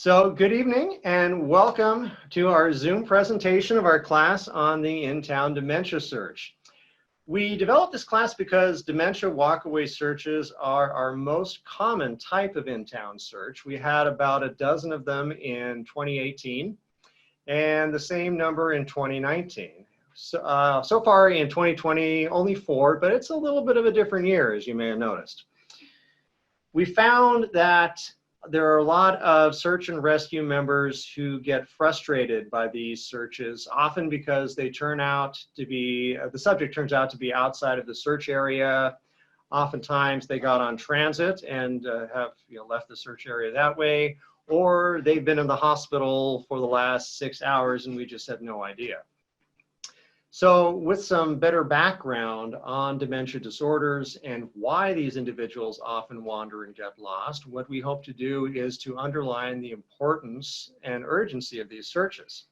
So good evening and welcome to our Zoom presentation of our class on the in-town dementia search. We developed this class because dementia walkaway searches are our most common type of in-town search. We had about a dozen of them in 2018 and the same number in 2019. So far in 2020, only 4, but it's a little bit of a different year, as you may have noticed. We found that there are a lot of search and rescue members who get frustrated by these searches, often because they turn out to be, the subject turns out to be outside of the search area. Oftentimes they got on transit and have left the search area that way, or they've been in the hospital for the last 6 hours and we just had no idea. So with some better background on dementia disorders and why these individuals often wander and get lost, what we hope to do is to underline the importance and urgency of these searches.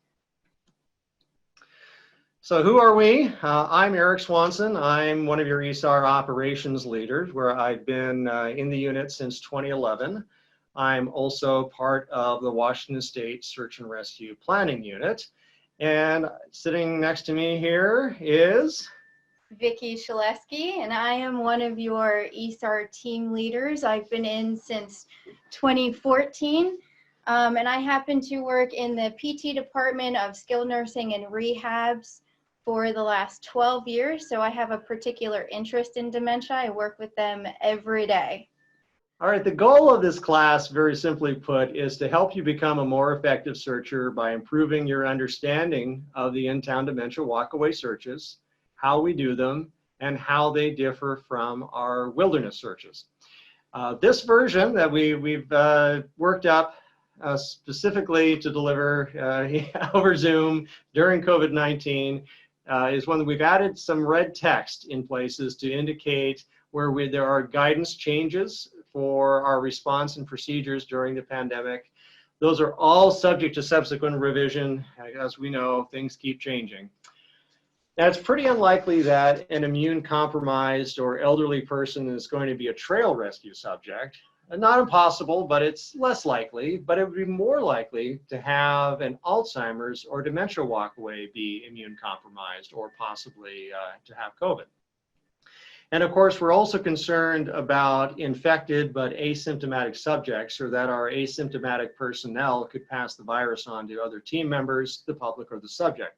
So who are we? I'm Eric Swanson. I'm one of your ESAR operations leaders, where I've been in the unit since 2011. I'm also part of the Washington State Search and Rescue Planning Unit. And sitting next to me here is Vicki Shaleski, and I am one of your ESAR team leaders. I've been in since 2014, and I happen to work in the PT department of skilled nursing and rehabs for the last 12 years, so I have a particular interest in dementia. I work with them every day. All right, the goal of this class, very simply put, is to help you become a more effective searcher by improving your understanding of the in-town dementia walkaway searches, how we do them, and how they differ from our wilderness searches. This version that we've worked up specifically to deliver over Zoom during COVID-19 is one that we've added some red text in places to indicate where there are guidance changes for our response and procedures during the pandemic. Those are all subject to subsequent revision. As we know, things keep changing. Now, it's pretty unlikely that an immune compromised or elderly person is going to be a trail rescue subject. Not impossible, but it's less likely. But it would be more likely to have an Alzheimer's or dementia walkaway be immune compromised or possibly to have COVID. And of course, we're also concerned about infected but asymptomatic subjects, or that our asymptomatic personnel could pass the virus on to other team members, the public, or the subject.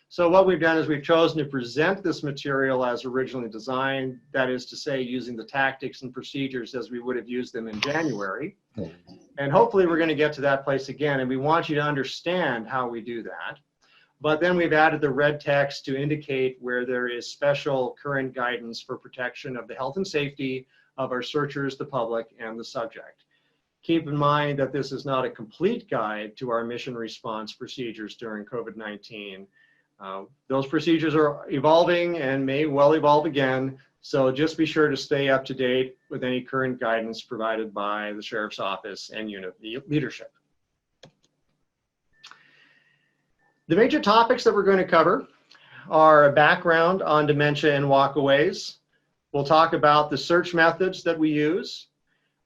So what we've done is we've chosen to present this material as originally designed, that is to say, using the tactics and procedures as we would have used them in January. And hopefully we're going to get to that place again, and we want you to understand how we do that. But then we've added the red text to indicate where there is special current guidance for protection of the health and safety of our searchers, the public, and the subject. Keep in mind that this is not a complete guide to our mission response procedures during COVID-19. Those procedures are evolving and may well evolve again, so just be sure to stay up to date with any current guidance provided by the Sheriff's Office and unit leadership. The major topics that we're going to cover are a background on dementia and walkaways. We'll talk about the search methods that we use.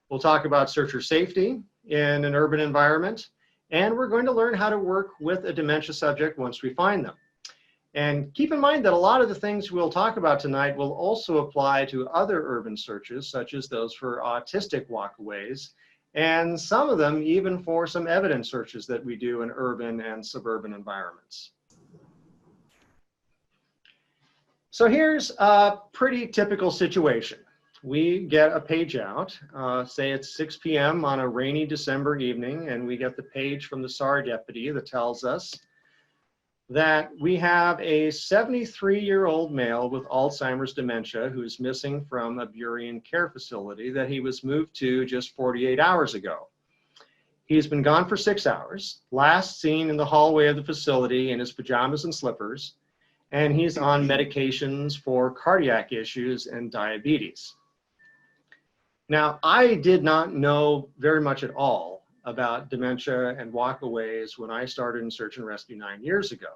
We'll talk about searcher safety in an urban environment. And we're going to learn how to work with a dementia subject once we find them. And keep in mind that a lot of the things we'll talk about tonight will also apply to other urban searches, such as those for autistic walkaways, and some of them even for some evidence searches that we do in urban and suburban environments. So here's a pretty typical situation. We get a page out, say it's 6 p.m. on a rainy December evening, and we get the page from the SAR deputy that tells us that we have a 73-year-old male with Alzheimer's dementia who's missing from a Burien care facility that he was moved to just 48 hours ago. He's been gone for 6 hours, last seen in the hallway of the facility in his pajamas and slippers, and he's on medications for cardiac issues and diabetes. Now, I did not know very much at all about dementia and walkaways when I started in search and rescue 9 years ago.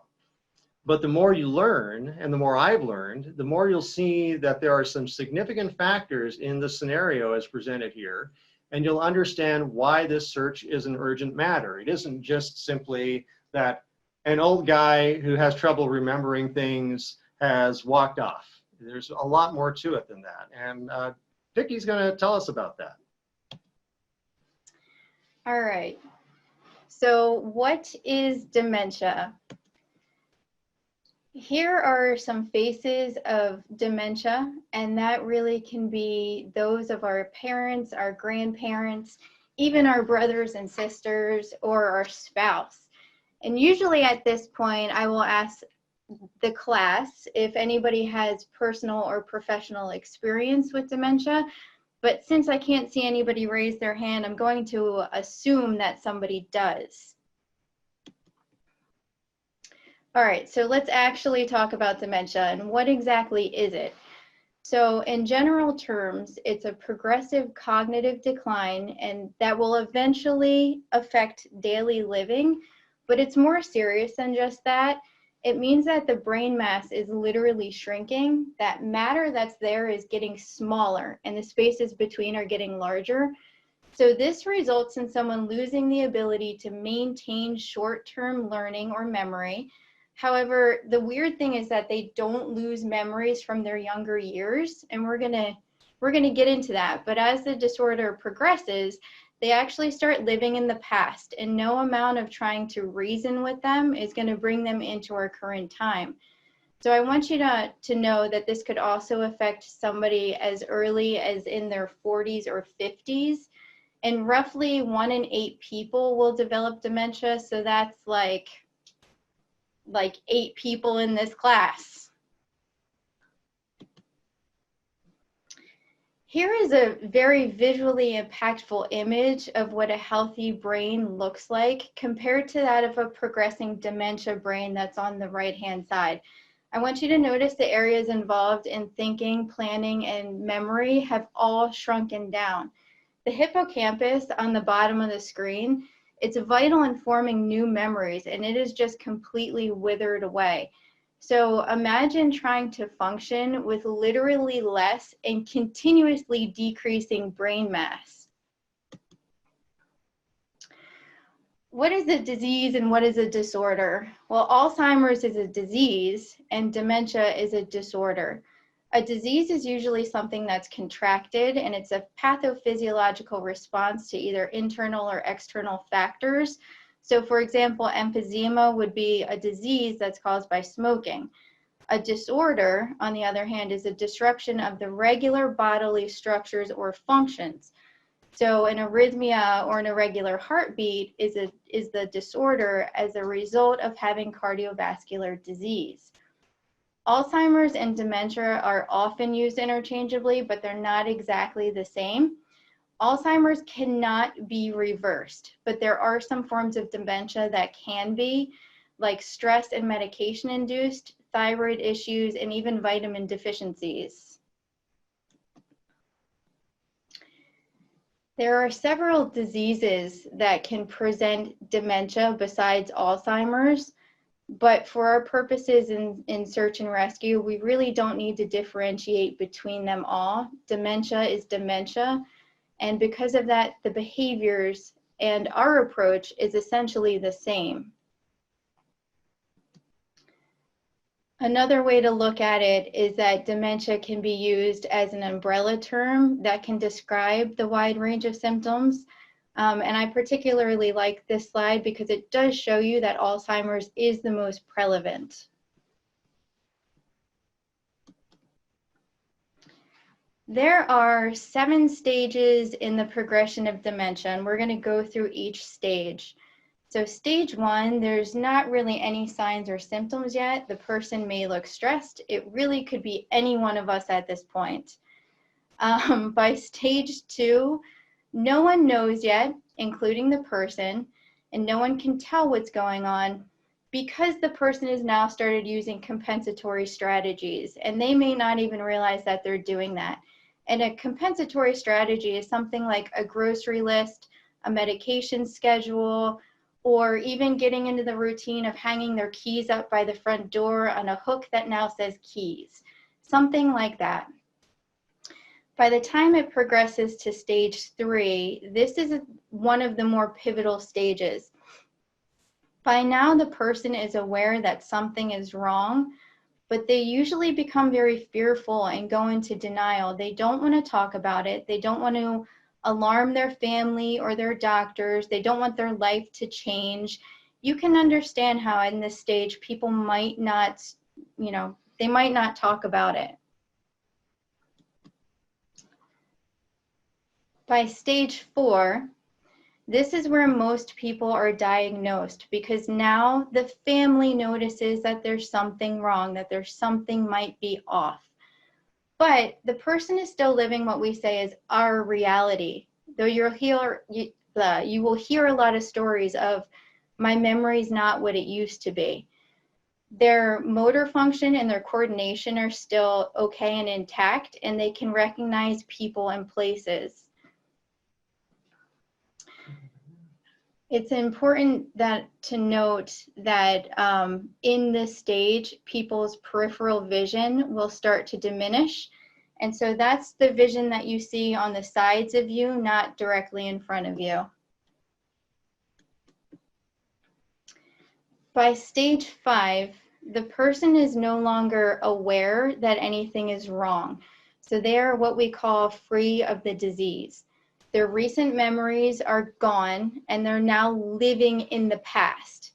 But the more you learn, and the more I've learned, the more you'll see that there are some significant factors in the scenario as presented here and you'll understand why this search is an urgent matter. It isn't just simply that an old guy who has trouble remembering things has walked off. There's a lot more to it than that. And Vicky's going to tell us about that. All right. So what is dementia? Here are some faces of dementia, and that really can be those of our parents, our grandparents, even our brothers and sisters, or our spouse. And usually at this point, I will ask the class if anybody has personal or professional experience with dementia. But since I can't see anybody raise their hand, I'm going to assume that somebody does. All right, so let's actually talk about dementia and what exactly is it? So in general terms, it's a progressive cognitive decline, and that will eventually affect daily living, but it's more serious than just that. It means that the brain mass is literally shrinking. That matter that's there is getting smaller, and the spaces between are getting larger. So this results in someone losing the ability to maintain short-term learning or memory. However, the weird thing is that they don't lose memories from their younger years, and we're gonna get into that. But as the disorder progresses, they actually start living in the past, and no amount of trying to reason with them is going to bring them into our current time. So I want you to know that this could also affect somebody as early as in their 40s or 50s, and roughly 1 in 8 people will develop dementia. So that's like 8 people in this class. Here is a very visually impactful image of what a healthy brain looks like compared to that of a progressing dementia brain that's on the right-hand side. I want you to notice the areas involved in thinking, planning, and memory have all shrunken down. The hippocampus on the bottom of the screen, it's vital in forming new memories, and it is just completely withered away. So imagine trying to function with literally less and continuously decreasing brain mass. What is a disease and what is a disorder? Well, Alzheimer's is a disease and dementia is a disorder. A disease is usually something that's contracted, and it's a pathophysiological response to either internal or external factors. So for example, emphysema would be a disease that's caused by smoking. A disorder, on the other hand, is a disruption of the regular bodily structures or functions. So an arrhythmia or an irregular heartbeat is the disorder as a result of having cardiovascular disease. Alzheimer's and dementia are often used interchangeably, but they're not exactly the same. Alzheimer's cannot be reversed, but there are some forms of dementia that can be, like stress and medication induced, thyroid issues, and even vitamin deficiencies. There are several diseases that can present dementia besides Alzheimer's, but for our purposes in search and rescue, we really don't need to differentiate between them all. Dementia is dementia, and because of that, the behaviors and our approach is essentially the same. Another way to look at it is that dementia can be used as an umbrella term that can describe the wide range of symptoms. And I particularly like this slide because it does show you that Alzheimer's is the most prevalent. There are 7 stages in the progression of dementia, and we're going to go through each stage. So stage 1, there's not really any signs or symptoms yet. The person may look stressed. It really could be any one of us at this point. By stage 2, no one knows yet, including the person, and no one can tell what's going on because the person has now started using compensatory strategies, and they may not even realize that they're doing that. And a compensatory strategy is something like a grocery list, a medication schedule, or even getting into the routine of hanging their keys up by the front door on a hook that now says keys, something like that. By the time it progresses to stage 3, this is one of the more pivotal stages. By now, the person is aware that something is wrong, but they usually become very fearful and go into denial. They don't want to talk about it. They don't want to alarm their family or their doctors. They don't want their life to change. You can understand how in this stage people might not, they might not talk about it. By stage 4, this is where most people are diagnosed, because now the family notices that there's something wrong, that there's something might be off. But the person is still living what we say is our reality. Though you will hear a lot of stories of, my memory's not what it used to be. Their motor function and their coordination are still okay and intact, and they can recognize people and places. It's important to note that in this stage, people's peripheral vision will start to diminish. And so that's the vision that you see on the sides of you, not directly in front of you. By stage 5, the person is no longer aware that anything is wrong. So they are what we call free of the disease. Their recent memories are gone, and they're now living in the past.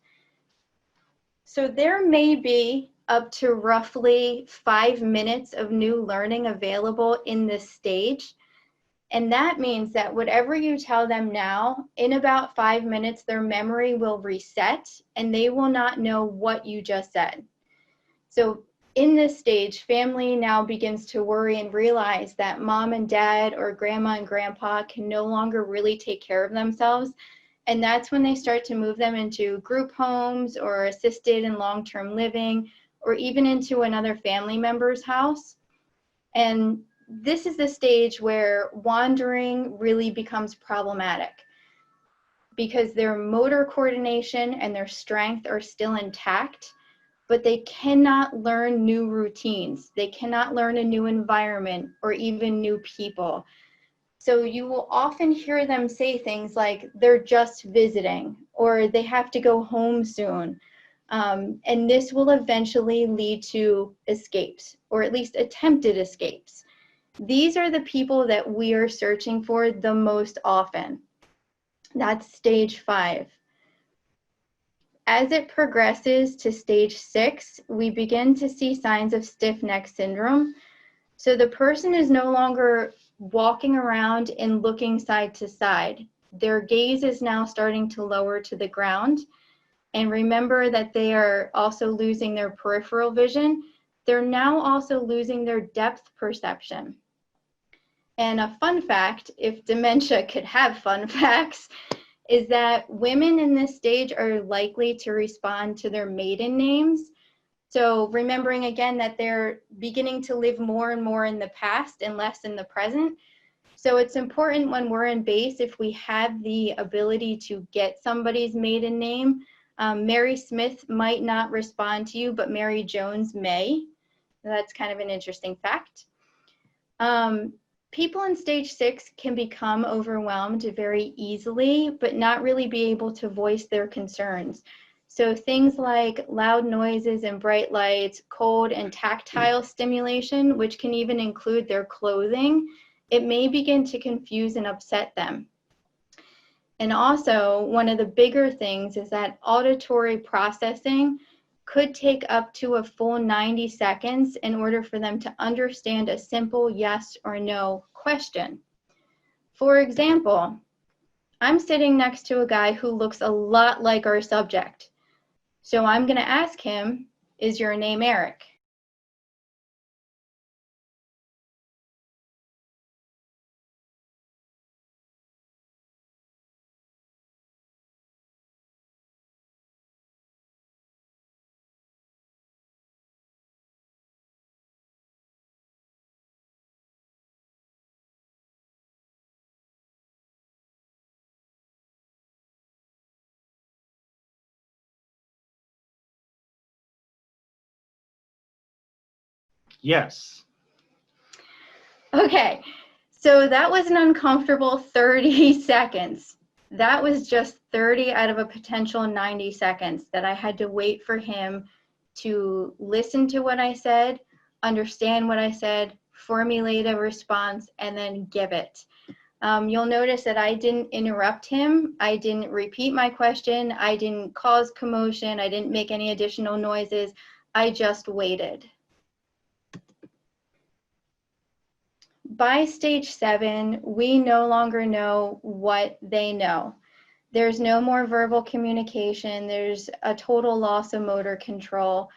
So there may be up to roughly 5 minutes of new learning available in this stage. And that means that whatever you tell them now, in about 5 minutes, their memory will reset, and they will not know what you just said. So in this stage, family now begins to worry and realize that mom and dad or grandma and grandpa can no longer really take care of themselves. And that's when they start to move them into group homes or assisted and long-term living, or even into another family member's house. And this is the stage where wandering really becomes problematic, because their motor coordination and their strength are still intact, but they cannot learn new routines. They cannot learn a new environment or even new people. So you will often hear them say things like they're just visiting, or they have to go home soon. And this will eventually lead to escapes, or at least attempted escapes. These are the people that we are searching for the most often. That's stage 5. As it progresses to stage 6, we begin to see signs of stiff neck syndrome. So the person is no longer walking around and looking side to side. Their gaze is now starting to lower to the ground. And remember that they are also losing their peripheral vision. They're now also losing their depth perception. And a fun fact, if dementia could have fun facts, is that women in this stage are likely to respond to their maiden names. So remembering again that they're beginning to live more and more in the past and less in the present. So it's important when we're in base, if we have the ability to get somebody's maiden name. Mary Smith might not respond to you, but Mary Jones may. That's kind of an interesting fact. People in stage 6 can become overwhelmed very easily, but not really be able to voice their concerns. So things like loud noises and bright lights, cold and tactile stimulation, which can even include their clothing, it may begin to confuse and upset them. And also, one of the bigger things is that auditory processing could take up to a full 90 seconds in order for them to understand a simple yes or no question. For example, I'm sitting next to a guy who looks a lot like our subject. So I'm going to ask him, is your name Eric? Yes. Okay, So that was an uncomfortable 30 seconds. That was just 30 out of a potential 90 seconds that I had to wait for him to listen to what I said, understand what I said, formulate a response, and then give it. You'll notice that I didn't interrupt him. I didn't repeat my question. I didn't cause commotion. I didn't make any additional noises. I just waited. By stage 7, we no longer know what they know. There's no more verbal communication. There's a total loss of motor control.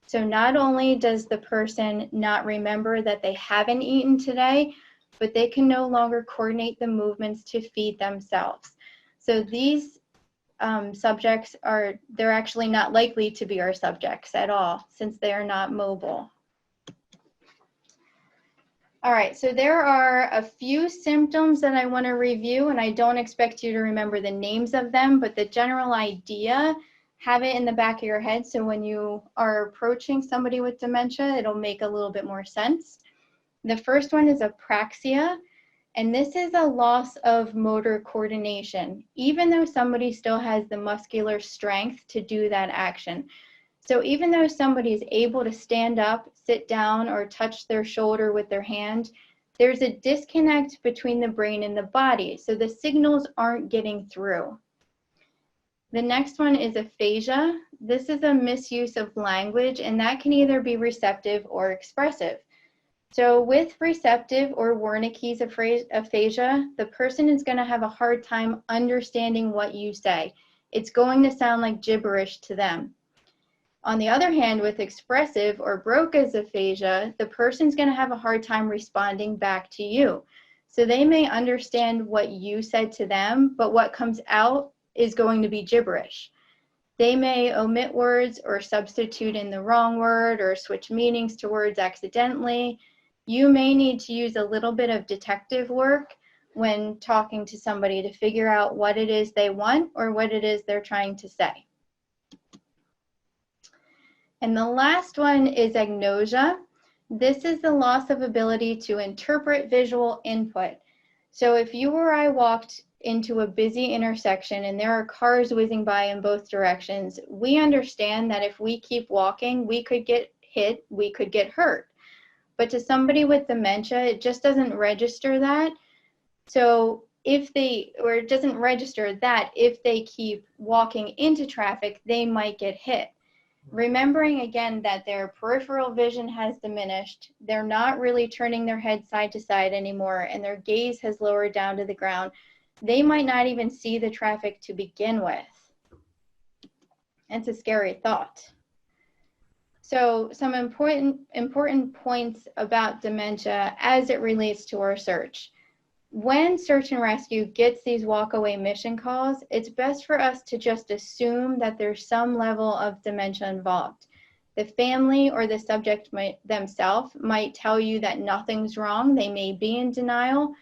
So not only does the person not remember that they haven't eaten today, but they can no longer coordinate the movements to feed themselves. So these subjects they're actually not likely to be our subjects at all, since they are not mobile. All right, so there are a few symptoms that I want to review, and I don't expect you to remember the names of them, but the general idea, have it in the back of your head, so when you are approaching somebody with dementia, it'll make a little bit more sense. The first one is apraxia, and this is a loss of motor coordination, even though somebody still has the muscular strength to do that action. So even though somebody is able to stand up, sit down, or touch their shoulder with their hand, there's a disconnect between the brain and the body, so the signals aren't getting through. The next one is aphasia. This is a misuse of language, and that can either be receptive or expressive. So with receptive or Wernicke's aphasia, the person is going to have a hard time understanding what you say. It's going to sound like gibberish to them. On the other hand, with expressive or Broca's aphasia, the person's going to have a hard time responding back to you. So they may understand what you said to them, but what comes out is going to be gibberish. They may omit words or substitute in the wrong word or switch meanings to words accidentally. You may need to use a little bit of detective work when talking to somebody to figure out what it is they want or what it is they're trying to say. And the last one is agnosia. This is the loss of ability to interpret visual input. So if you or I walked into a busy intersection and there are cars whizzing by in both directions, we understand that if we keep walking, we could get hit, we could get hurt. But to somebody with dementia, it just doesn't register that. So it doesn't register that if they keep walking into traffic, they might get hit. Remembering again that their peripheral vision has diminished, they're not really turning their head side to side anymore, and their gaze has lowered down to the ground. They might not even see the traffic to begin with. It's a scary thought. So some important points about dementia as it relates to our search. When search and rescue gets these walkaway mission calls, it's best for us to just assume that there's some level of dementia involved. The family or the subject themselves might tell you that nothing's wrong. They may be in denial,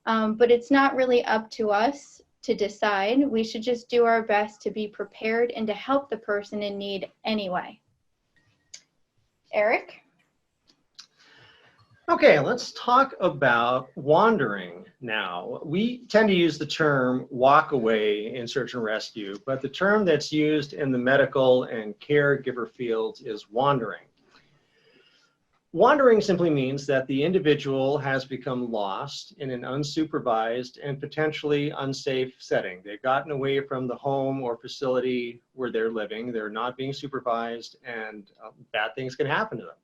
but it's not really up to us to decide. We should just do our best to be prepared and to help the person in need anyway. Eric? Okay, let's talk about wandering now. We tend to use the term walk away in search and rescue, but the term that's used in the medical and caregiver fields is wandering. Wandering simply means that the individual has become lost in an unsupervised and potentially unsafe setting. They've gotten away from the home or facility where they're living. They're not being supervised, and bad things can happen to them.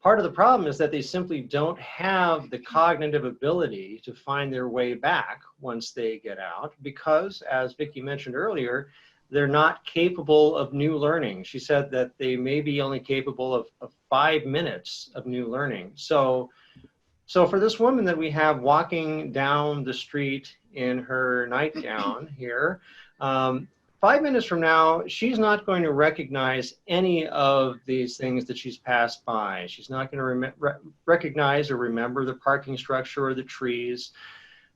Part of the problem is that they simply don't have the cognitive ability to find their way back once they get out because, as Vicki mentioned earlier, they're not capable of new learning. She said that they may be only capable of 5 minutes of new learning. So for this woman that we have walking down the street in her nightgown here, 5 minutes from now, she's not going to recognize any of these things that she's passed by. She's not going to recognize or remember the parking structure or the trees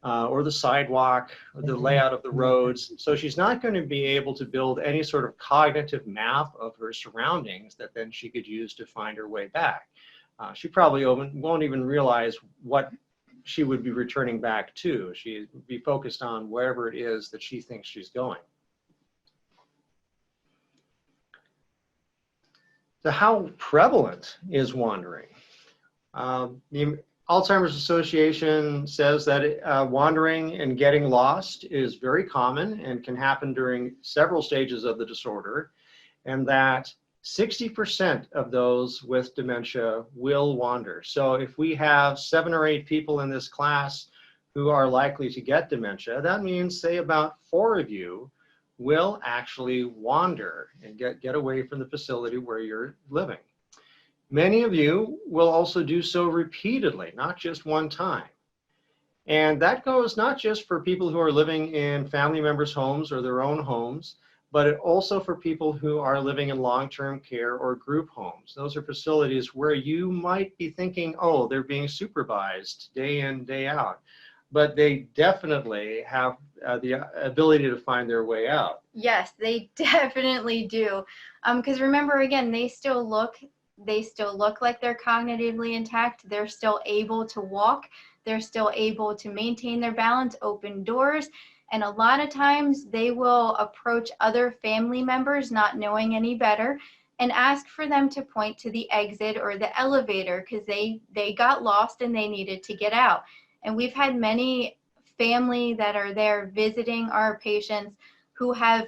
or the sidewalk or the layout of the roads. So she's not going to be able to build any sort of cognitive map of her surroundings that then she could use to find her way back. She probably won't even realize what she would be returning back to. She'd be focused on wherever it is that she thinks she's going. So how prevalent is wandering? The Alzheimer's Association says that wandering and getting lost is very common and can happen during several stages of the disorder, and that 60% of those with dementia will wander. So if we have 7 or 8 people in this class who are likely to get dementia, that means, say, about 4 of you will actually wander and get away from the facility where you're living. Many of you will also do so repeatedly, not just one time. And that goes not just for people who are living in family members' homes or their own homes, but also for people who are living in long-term care or group homes. Those are facilities where you might be thinking, oh, they're being supervised day in, day out. But they definitely have the ability to find their way out. Yes, they definitely do. Because remember, again, they still look like they're cognitively intact. They're still able to walk. They're still able to maintain their balance, open doors. And a lot of times they will approach other family members, not knowing any better, and ask for them to point to the exit or the elevator because they got lost and they needed to get out. And we've had many family that are there visiting our patients who have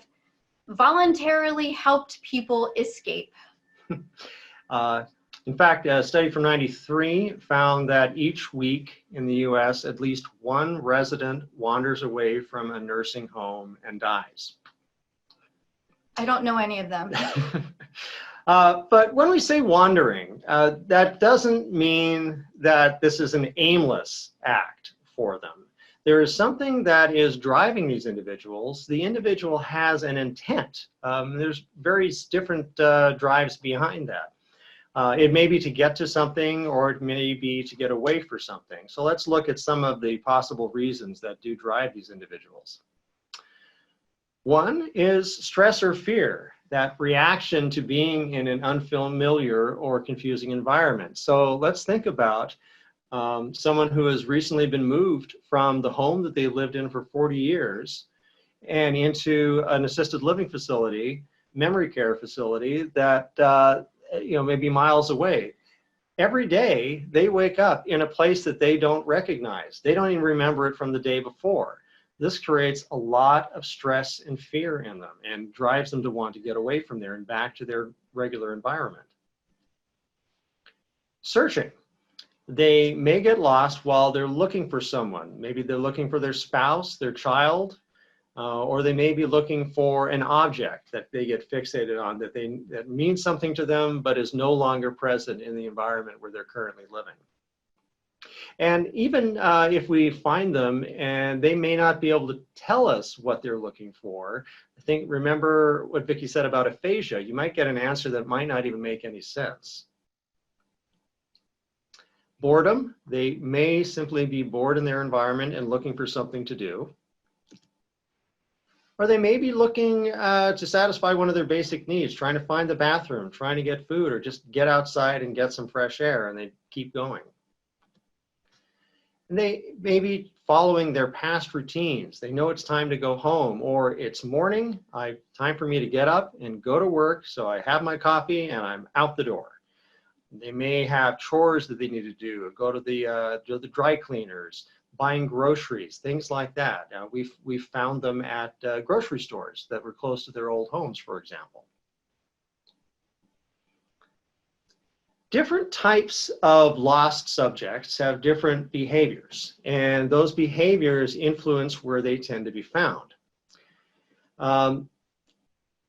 voluntarily helped people escape. In fact, a study from '93 found that each week in the US, at least 1 resident wanders away from a nursing home and dies. I don't know any of them. But when we say wandering, that doesn't mean that this is an aimless act for them. There is something that is driving these individuals. The individual has an intent. There's various different drives behind that. It may be to get to something, or it may be to get away for something. So let's look at some of the possible reasons that do drive these individuals. One is stress or fear, that reaction to being in an unfamiliar or confusing environment. So let's think about someone who has recently been moved from the home that they lived in for 40 years and into an assisted living facility, memory care facility that maybe miles away. Every day they wake up in a place that they don't recognize. They don't even remember it from the day before. This creates a lot of stress and fear in them and drives them to want to get away from there and back to their regular environment. Searching. They may get lost while they're looking for someone. Maybe they're looking for their spouse, their child, or they may be looking for an object that they get fixated on that means something to them but is no longer present in the environment where they're currently living. And even if we find them and they may not be able to tell us what they're looking for, remember what Vicki said about aphasia. You might get an answer that might not even make any sense. Boredom. They may simply be bored in their environment and looking for something to do. Or they may be looking to satisfy one of their basic needs, trying to find the bathroom, trying to get food, or just get outside and get some fresh air, and they keep going. And they may be following their past routines. They know it's time to go home, or it's morning, time for me to get up and go to work, so I have my coffee and I'm out the door. They may have chores that they need to do, go to the dry cleaners, buying groceries, things like that. We've found them at grocery stores that were close to their old homes, for example. Different types of lost subjects have different behaviors, and those behaviors influence where they tend to be found.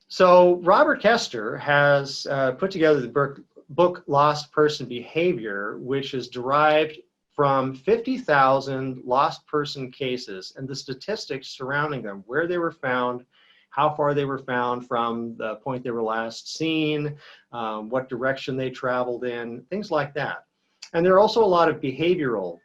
So Robert Kester has put together the book Lost Person Behavior, which is derived from 50,000 lost person cases and the statistics surrounding them, where they were found, how far they were found from the point they were last seen, what direction they traveled in, things like that. And there are also a lot of behavioral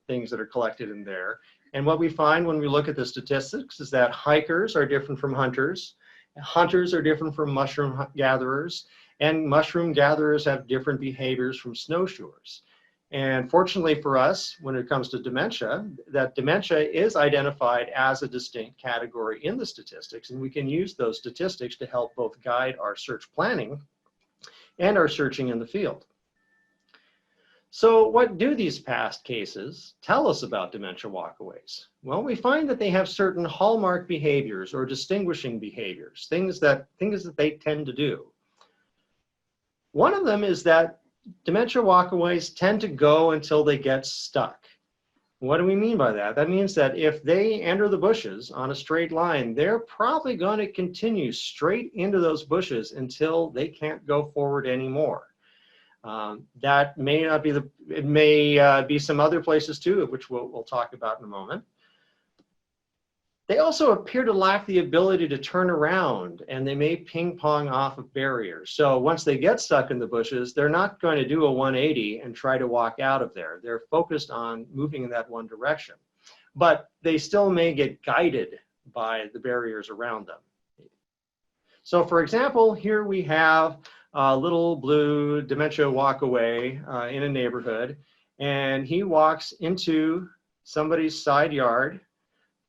things that are collected in there. And what we find when we look at the statistics is that hikers are different from hunters, hunters are different from mushroom gatherers, and mushroom gatherers have different behaviors from snowshoers. And fortunately for us, when it comes to dementia, that dementia is identified as a distinct category in the statistics, and we can use those statistics to help both guide our search planning and our searching in the field. So what do these past cases tell us about dementia walkaways? Well, we find that they have certain hallmark behaviors or distinguishing behaviors, things that they tend to do. One of them is that dementia walkaways tend to go until they get stuck. What do we mean by that? That means that if they enter the bushes on a straight line, they're probably going to continue straight into those bushes until they can't go forward anymore. That may not be it may be some other places too, which we'll talk about in a moment. They also appear to lack the ability to turn around, and they may ping pong off of barriers. So once they get stuck in the bushes, they're not going to do a 180 and try to walk out of there. They're focused on moving in that one direction, but they still may get guided by the barriers around them. So for example, here we have a little blue dementia walkaway in a neighborhood, and he walks into somebody's side yard,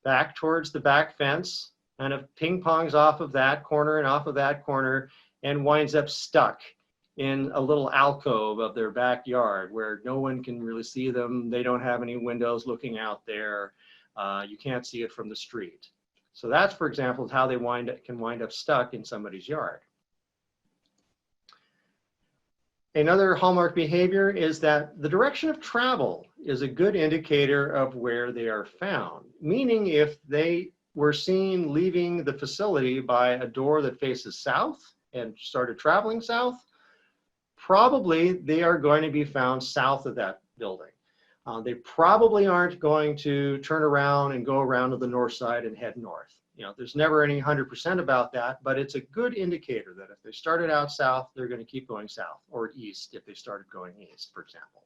back towards the back fence, and it ping pongs off of that corner and off of that corner, and winds up stuck in a little alcove of their backyard where no one can really see them. They don't have any windows looking out there. You can't see it from the street. So that's, for example, how they can wind up stuck in somebody's yard. Another hallmark behavior is that the direction of travel is a good indicator of where they are found. Meaning if they were seen leaving the facility by a door that faces south and started traveling south, probably they are going to be found south of that building. They probably aren't going to turn around and go around to the north side and head north. You know, there's never any 100% about that, but it's a good indicator that if they started out south, they're going to keep going south, or east if they started going east, for example.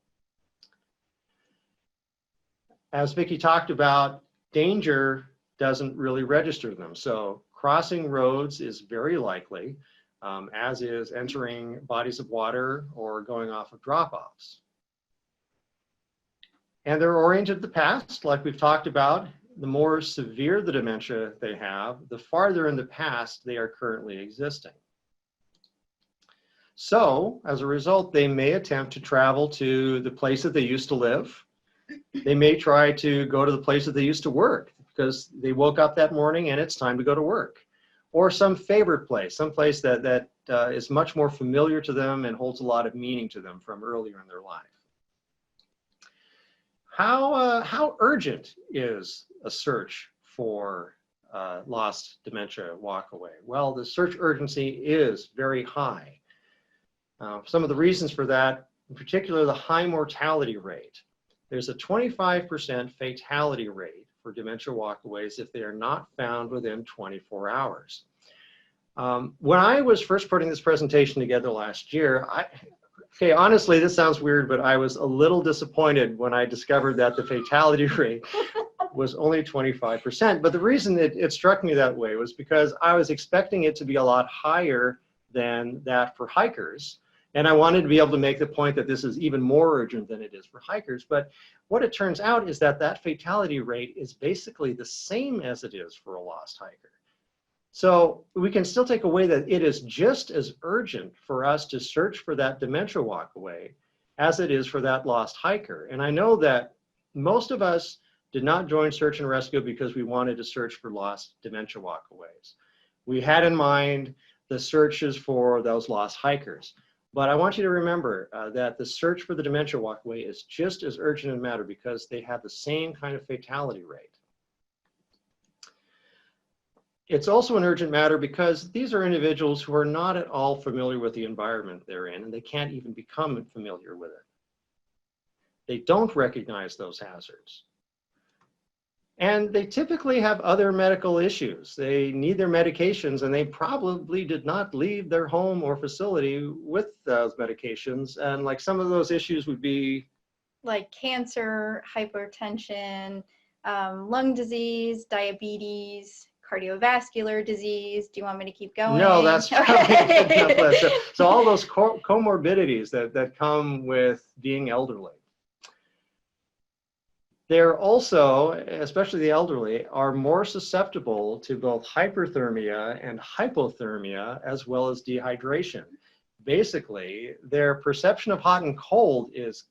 As Vicki talked about, danger doesn't really register them. So crossing roads is very likely, as is entering bodies of water or going off of drop-offs. And they're oriented to the past, like we've talked about. The more severe the dementia they have, the farther in the past they are currently existing. So, as a result, they may attempt to travel to the place that they used to live. They may try to go to the place that they used to work because they woke up that morning and it's time to go to work. Or some favorite place, some place that is much more familiar to them and holds a lot of meaning to them from earlier in their life. How urgent is a search for lost dementia walkaway? Well, the search urgency is very high. Some of the reasons for that, in particular, the high mortality rate. There's a 25% fatality rate for dementia walkaways if they are not found within 24 hours. When I was first putting this presentation together last year, okay, honestly, this sounds weird, but I was a little disappointed when I discovered that the fatality rate was only 25%. But the reason it struck me that way was because I was expecting it to be a lot higher than that for hikers. And I wanted to be able to make the point that this is even more urgent than it is for hikers. But what it turns out is that that fatality rate is basically the same as it is for a lost hiker. So we can still take away that it is just as urgent for us to search for that dementia walkaway as it is for that lost hiker. And I know that most of us did not join search and rescue because we wanted to search for lost dementia walkaways. We had in mind the searches for those lost hikers. But I want you to remember that the search for the dementia walkaway is just as urgent a matter because they have the same kind of fatality rate. It's also an urgent matter because these are individuals who are not at all familiar with the environment they're in, and they can't even become familiar with it. They don't recognize those hazards. And they typically have other medical issues. They need their medications, and they probably did not leave their home or facility with those medications. And like some of those issues would be like cancer, hypertension, lung disease, diabetes, cardiovascular disease. Do you want me to keep going? No, that's probably enough. So all those comorbidities that come with being elderly. They're also, especially the elderly, are more susceptible to both hyperthermia and hypothermia, as well as dehydration. Basically, their perception of hot and cold is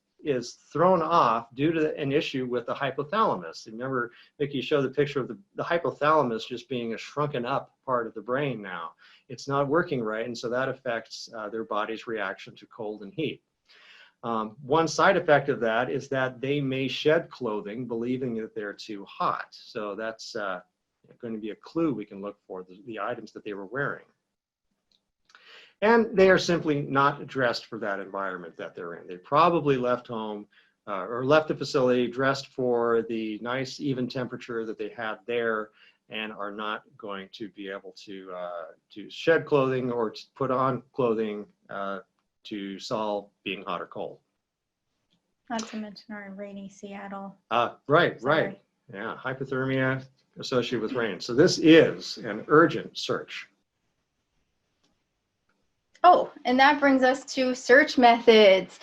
thrown off due to an issue with the hypothalamus. Remember, Vicki showed the picture of the hypothalamus just being a shrunken up part of the brain now. It's not working right, and so that affects their body's reaction to cold and heat. One side effect of that is that they may shed clothing believing that they're too hot. So that's going to be a clue we can look for, the items that they were wearing. And they are simply not dressed for that environment that they're in. They probably left home or left the facility dressed for the nice even temperature that they had there, and are not going to be able to shed clothing or to put on clothing to solve being hot or cold. Not to mention our rainy Seattle. Right. Yeah, hypothermia associated with rain. So this is an urgent search. Oh, and that brings us to search methods.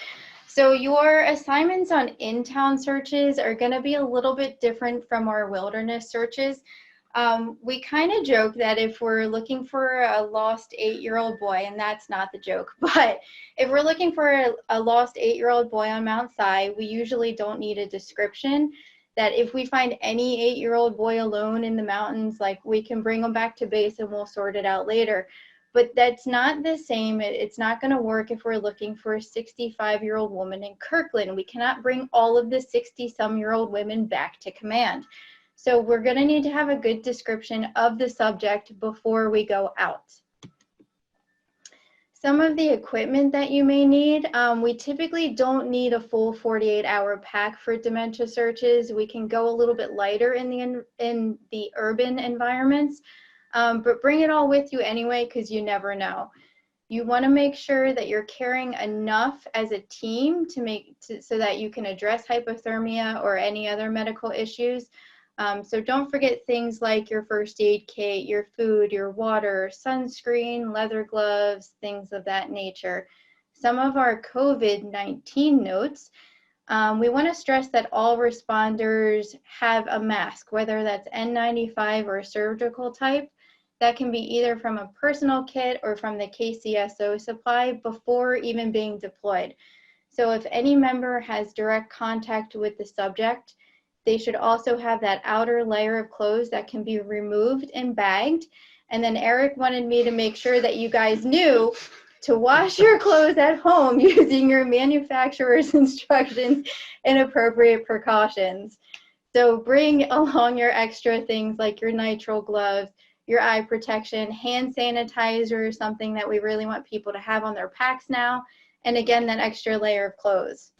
So your assignments on in-town searches are going to be a little bit different from our wilderness searches. We kind of joke that if we're looking for a lost 8-year-old boy, and that's not the joke, but if we're looking for a lost 8-year-old boy on Mount Si, we usually don't need a description. That if we find any 8-year-old boy alone in the mountains, like, we can bring him back to base and we'll sort it out later. But that's not the same. It's not going to work if we're looking for a 65-year-old woman in Kirkland. We cannot bring all of the 60-some-year-old women back to command. So we're going to need to have a good description of the subject before we go out. Some of the equipment that you may need, we typically don't need a full 48-hour pack for dementia searches. We can go a little bit lighter in the urban environments, but bring it all with you anyway, because you never know. You want to make sure that you're carrying enough as a team so that you can address hypothermia or any other medical issues. So don't forget things like your first aid kit, your food, your water, sunscreen, leather gloves, things of that nature. Some of our COVID-19 notes, we want to stress that all responders have a mask, whether that's N95 or surgical type. That can be either from a personal kit or from the KCSO supply before even being deployed. So if any member has direct contact with the subject, they should also have that outer layer of clothes that can be removed and bagged. And then Eric wanted me to make sure that you guys knew to wash your clothes at home using your manufacturer's instructions and appropriate precautions. So bring along your extra things like your nitrile gloves, your eye protection, hand sanitizer, something that we really want people to have on their packs now. And again, that extra layer of clothes.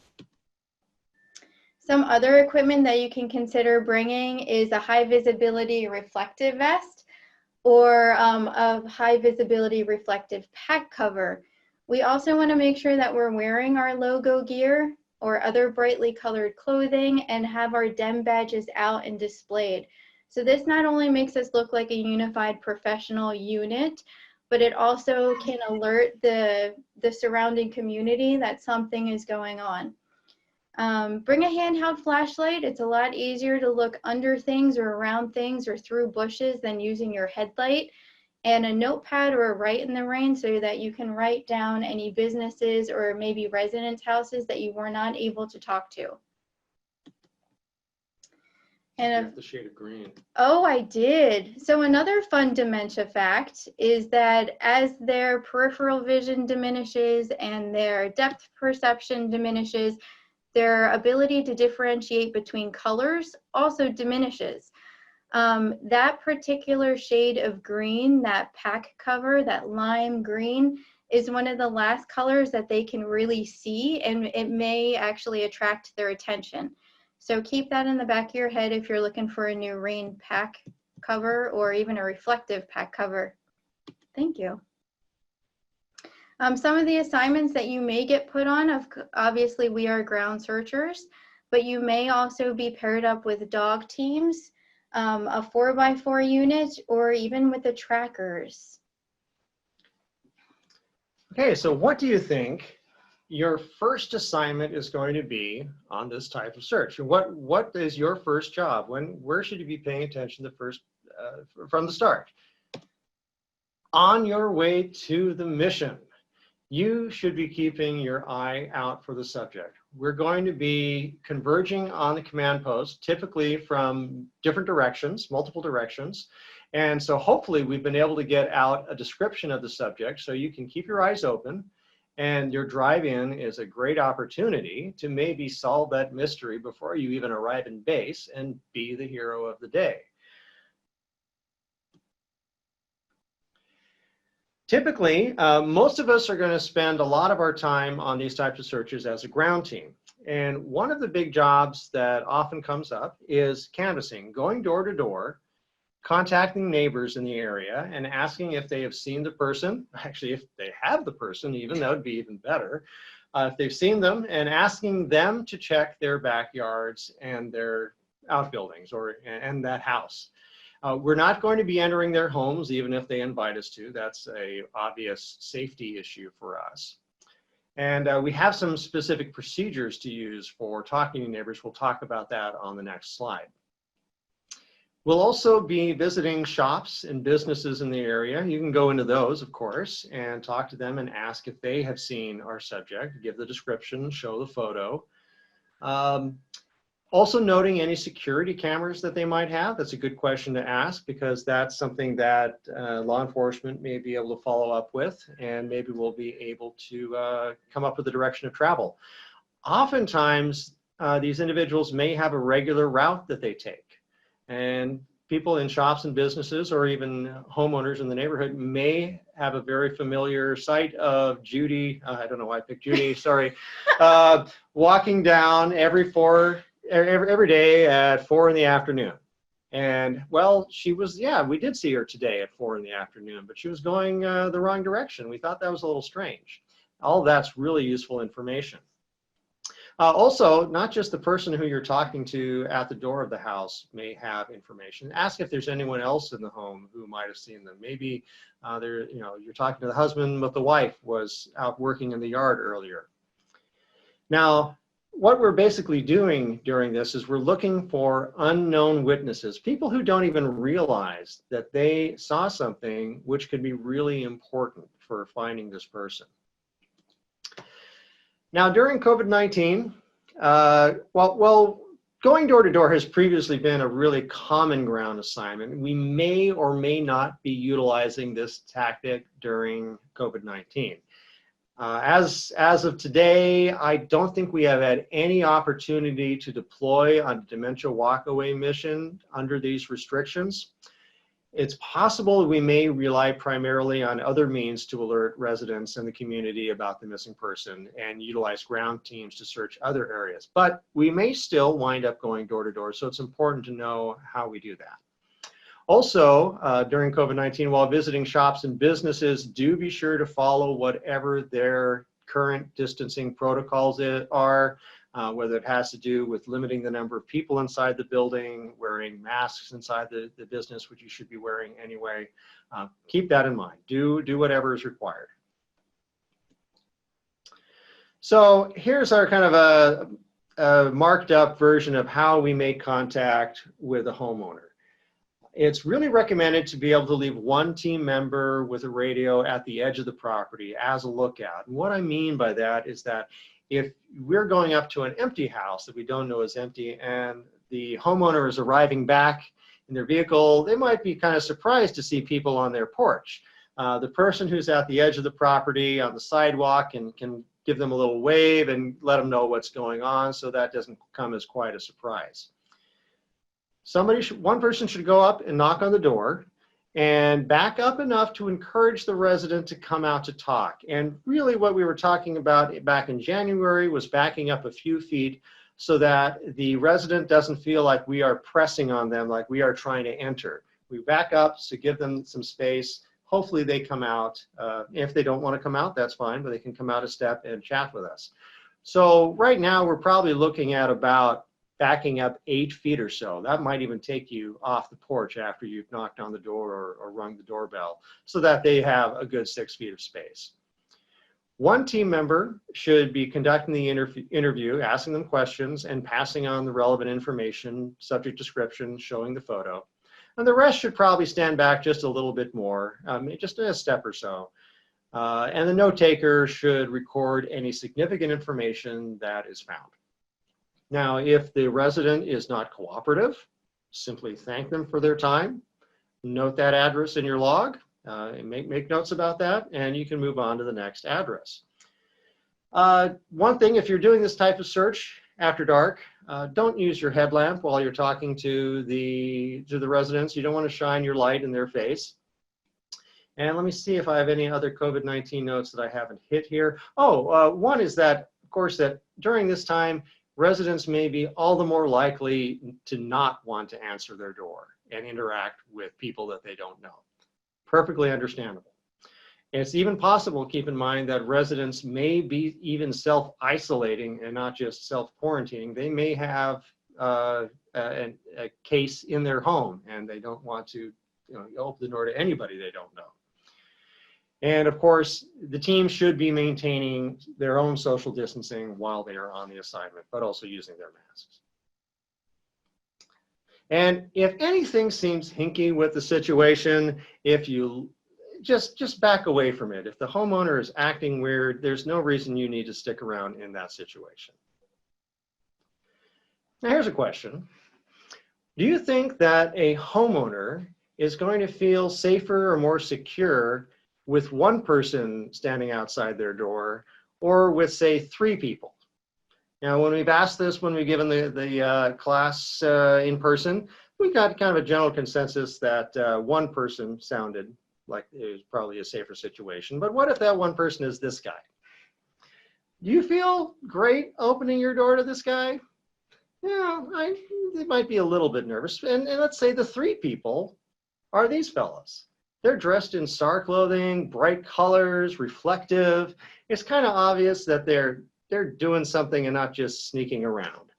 Some other equipment that you can consider bringing is a high visibility reflective vest or a high visibility reflective pack cover. We also want to make sure that we're wearing our logo gear or other brightly colored clothing and have our DEM badges out and displayed. So this not only makes us look like a unified professional unit, but it also can alert the surrounding community that something is going on. Bring a handheld flashlight. It's a lot easier to look under things or around things or through bushes than using your headlight. And a notepad or a write in the rain so that you can write down any businesses or maybe residence houses that you were not able to talk to. And the shade of green. Oh, I did. So another fun dementia fact is that as their peripheral vision diminishes and their depth perception diminishes, their ability to differentiate between colors also diminishes. That particular shade of green, that pack cover, that lime green, is one of the last colors that they can really see, and it may actually attract their attention. So keep that in the back of your head if you're looking for a new rain pack cover or even a reflective pack cover. Thank you. Some of the assignments that you may get put on, obviously we are ground searchers, but you may also be paired up with dog teams, a 4x4 unit, or even with the trackers. Okay, so what do you think your first assignment is going to be on this type of search. What is your first job? Where should you be paying attention from the start? On your way to the mission, you should be keeping your eye out for the subject. We're going to be converging on the command post, typically from different directions, multiple directions. And so hopefully we've been able to get out a description of the subject so you can keep your eyes open, and your drive-in is a great opportunity to maybe solve that mystery before you even arrive in base and be the hero of the day. Typically, most of us are going to spend a lot of our time on these types of searches as a ground team. And one of the big jobs that often comes up is canvassing, going door to door, contacting neighbors in the area and asking if they have seen the person. Actually, if they have the person, even, that would be even better. If they've seen them, and asking them to check their backyards and their outbuildings and that house. We're not going to be entering their homes, even if they invite us to. That's an obvious safety issue for us. And we have some specific procedures to use for talking to neighbors. We'll talk about that on the next slide. We'll also be visiting shops and businesses in the area. You can go into those, of course, and talk to them and ask if they have seen our subject, give the description, show the photo. Also noting any security cameras that they might have. That's a good question to ask, because that's something that law enforcement may be able to follow up with, and maybe we'll be able to come up with a direction of travel. Oftentimes, these individuals may have a regular route that they take, and people in shops and businesses, or even homeowners in the neighborhood, may have a very familiar sight of Judy, I don't know why I picked Judy, sorry, walking down every day at 4 in the afternoon. And well, she was, yeah, we did see her today at 4 in the afternoon, but she was going the wrong direction. We thought that was a little strange. All of that's really useful information. Also, not just the person who you're talking to at the door of the house may have information. Ask if there's anyone else in the home who might have seen them. Maybe you're talking to the husband, but the wife was out working in the yard earlier. Now, what we're basically doing during this is we're looking for unknown witnesses, people who don't even realize that they saw something which could be really important for finding this person. Now, during COVID-19, going door to door has previously been a really common ground assignment. We may or may not be utilizing this tactic during COVID-19. As of today, I don't think we have had any opportunity to deploy on a dementia walkaway mission under these restrictions. It's possible we may rely primarily on other means to alert residents in the community about the missing person and utilize ground teams to search other areas. But we may still wind up going door to door, so it's important to know how we do that. Also, during COVID-19, while visiting shops and businesses, do be sure to follow whatever their current distancing protocols are, whether it has to do with limiting the number of people inside the building, wearing masks inside the business, which you should be wearing anyway. Keep that in mind. Do whatever is required. So here's our kind of a marked up version of how we make contact with a homeowner. It's really recommended to be able to leave one team member with a radio at the edge of the property as a lookout. And what I mean by that is that if we're going up to an empty house that we don't know is empty and the homeowner is arriving back in their vehicle, they might be kind of surprised to see people on their porch. The person who's at the edge of the property on the sidewalk can give them a little wave and let them know what's going on, so that doesn't come as quite a surprise. One person should go up and knock on the door and back up enough to encourage the resident to come out to talk. And really what we were talking about back in January was backing up a few feet so that the resident doesn't feel like we are pressing on them, like we are trying to enter. We back up to give them some space. Hopefully they come out. If they don't want to come out, that's fine, but they can come out a step and chat with us. So right now we're probably looking at about backing up 8 feet or so. That might even take you off the porch after you've knocked on the door or rung the doorbell, so that they have a good 6 feet of space. One team member should be conducting the interview, asking them questions, and passing on the relevant information, subject description, showing the photo. And the rest should probably stand back just a little bit more, just a step or so. And the note taker should record any significant information that is found. Now, if the resident is not cooperative, simply thank them for their time, note that address in your log, and make notes about that, and you can move on to the next address. One thing, if you're doing this type of search after dark, don't use your headlamp while you're talking to the residents. You don't want to shine your light in their face. And let me see if I have any other COVID-19 notes that I haven't hit here. One is that, of course, that during this time, residents may be all the more likely to not want to answer their door and interact with people that they don't know. Perfectly understandable. It's even possible, keep in mind, that residents may be even self-isolating and not just self-quarantining. They may have a case in their home and they don't want to open the door to anybody they don't know. And of course, the team should be maintaining their own social distancing while they are on the assignment, but also using their masks. And if anything seems hinky with the situation, if you just back away from it. If the homeowner is acting weird, there's no reason you need to stick around in that situation. Now here's a question. Do you think that a homeowner is going to feel safer or more secure with one person standing outside their door or with, say, 3 people? Now, when we've asked this, when we've given the class in person, we got kind of a general consensus that one person sounded like it was probably a safer situation. But what if that one person is this guy? Do you feel great opening your door to this guy? Yeah, they might be a little bit nervous. And let's say the 3 people are these fellas. They're dressed in star clothing, bright colors, reflective. It's kind of obvious that they're doing something and not just sneaking around.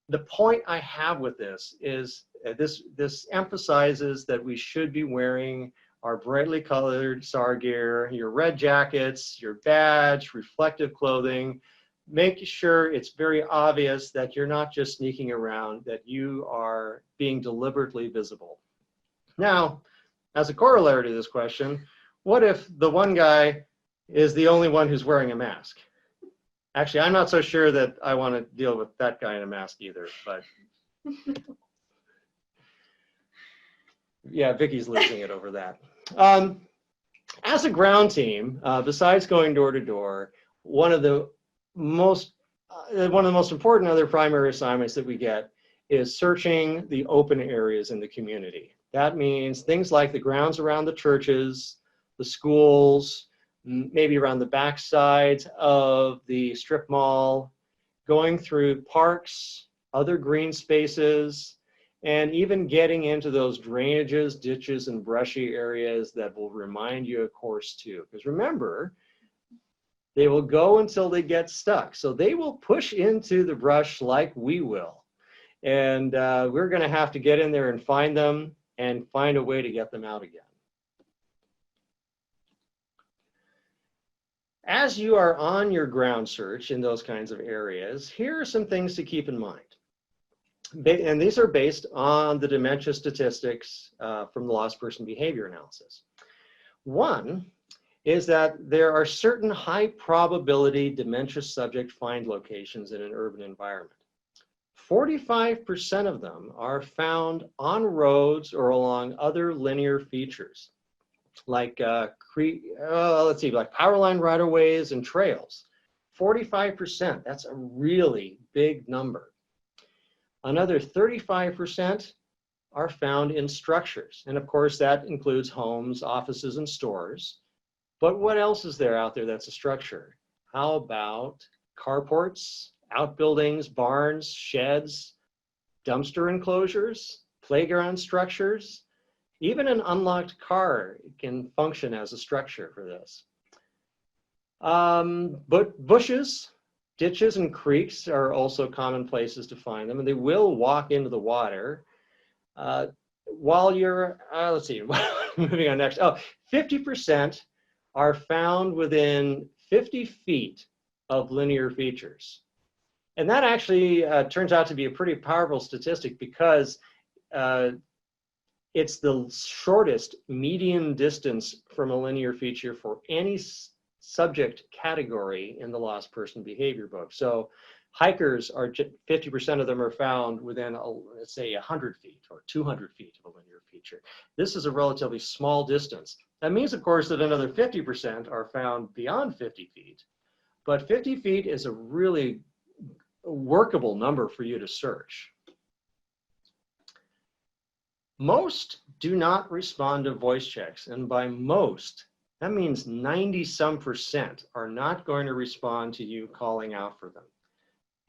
The point I have with this is this emphasizes that we should be wearing our brightly colored SAR gear, your red jackets, your badge, reflective clothing. Make sure it's very obvious that you're not just sneaking around, that you are being deliberately visible. Now, as a corollary to this question, what if the one guy is the only one who's wearing a mask? Actually, I'm not so sure that I want to deal with that guy in a mask either, but yeah, Vicky's losing it over that. As a ground team, besides going door to door, one of the most important other primary assignments that we get is searching the open areas in the community. That means things like the grounds around the churches, the schools, maybe around the backsides of the strip mall, going through parks, other green spaces, and even getting into those drainages, ditches, and brushy areas that will remind you of course too. Because remember, they will go until they get stuck. So they will push into the brush like we will. And we're gonna have to get in there and find them and find a way to get them out again. As you are on your ground search in those kinds of areas, here are some things to keep in mind. And these are based on the dementia statistics from the lost person behavior analysis. One is that there are certain high probability dementia subject find locations in an urban environment. 45% of them are found on roads or along other linear features, like like power line right-of-ways and trails. 45%, that's a really big number. Another 35% are found in structures. And of course, that includes homes, offices, and stores. But what else is there out there that's a structure? How about carports, outbuildings, barns, sheds, dumpster enclosures, playground structures? Even an unlocked car can function as a structure for this. But bushes, ditches, and creeks are also common places to find them, and they will walk into the water. While you're, let's see, moving on next. 50% are found within 50 feet of linear features. And that actually turns out to be a pretty powerful statistic because it's the shortest median distance from a linear feature for any subject category in the lost person behavior book. So hikers are 50% of them are found within, let's say, 100 feet or 200 feet of a linear feature. This is a relatively small distance. That means, of course, that another 50% are found beyond 50 feet. But 50 feet is a really workable number for you to search. Most do not respond to voice checks, and by most, that means 90-some% are not going to respond to you calling out for them.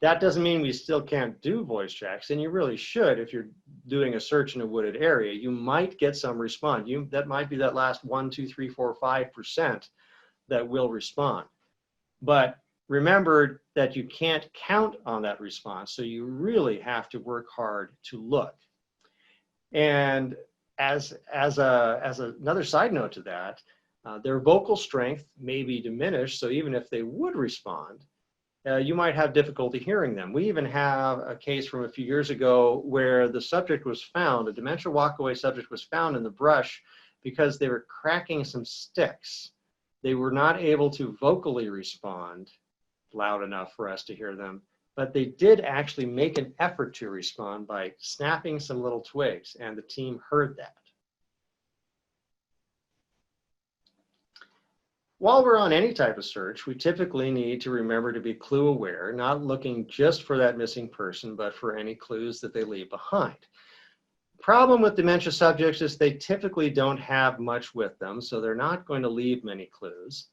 That doesn't mean we still can't do voice checks, and you really should if you're doing a search in a wooded area. You might get some response. That might be that last 1, 2, 3, 4, 5% that will respond. But remember that you can't count on that response, so you really have to work hard to look. And as another side note to that, their vocal strength may be diminished, so even if they would respond, you might have difficulty hearing them. We even have a case from a few years ago where the subject was found, a dementia walkaway subject was found in the brush because they were cracking some sticks. They were not able to vocally respond loud enough for us to hear them, but they did actually make an effort to respond by snapping some little twigs, and the team heard that. While we're on any type of search, we typically need to remember to be clue aware, not looking just for that missing person, but for any clues that they leave behind. The problem with dementia subjects is they typically don't have much with them, so they're not going to leave many clues.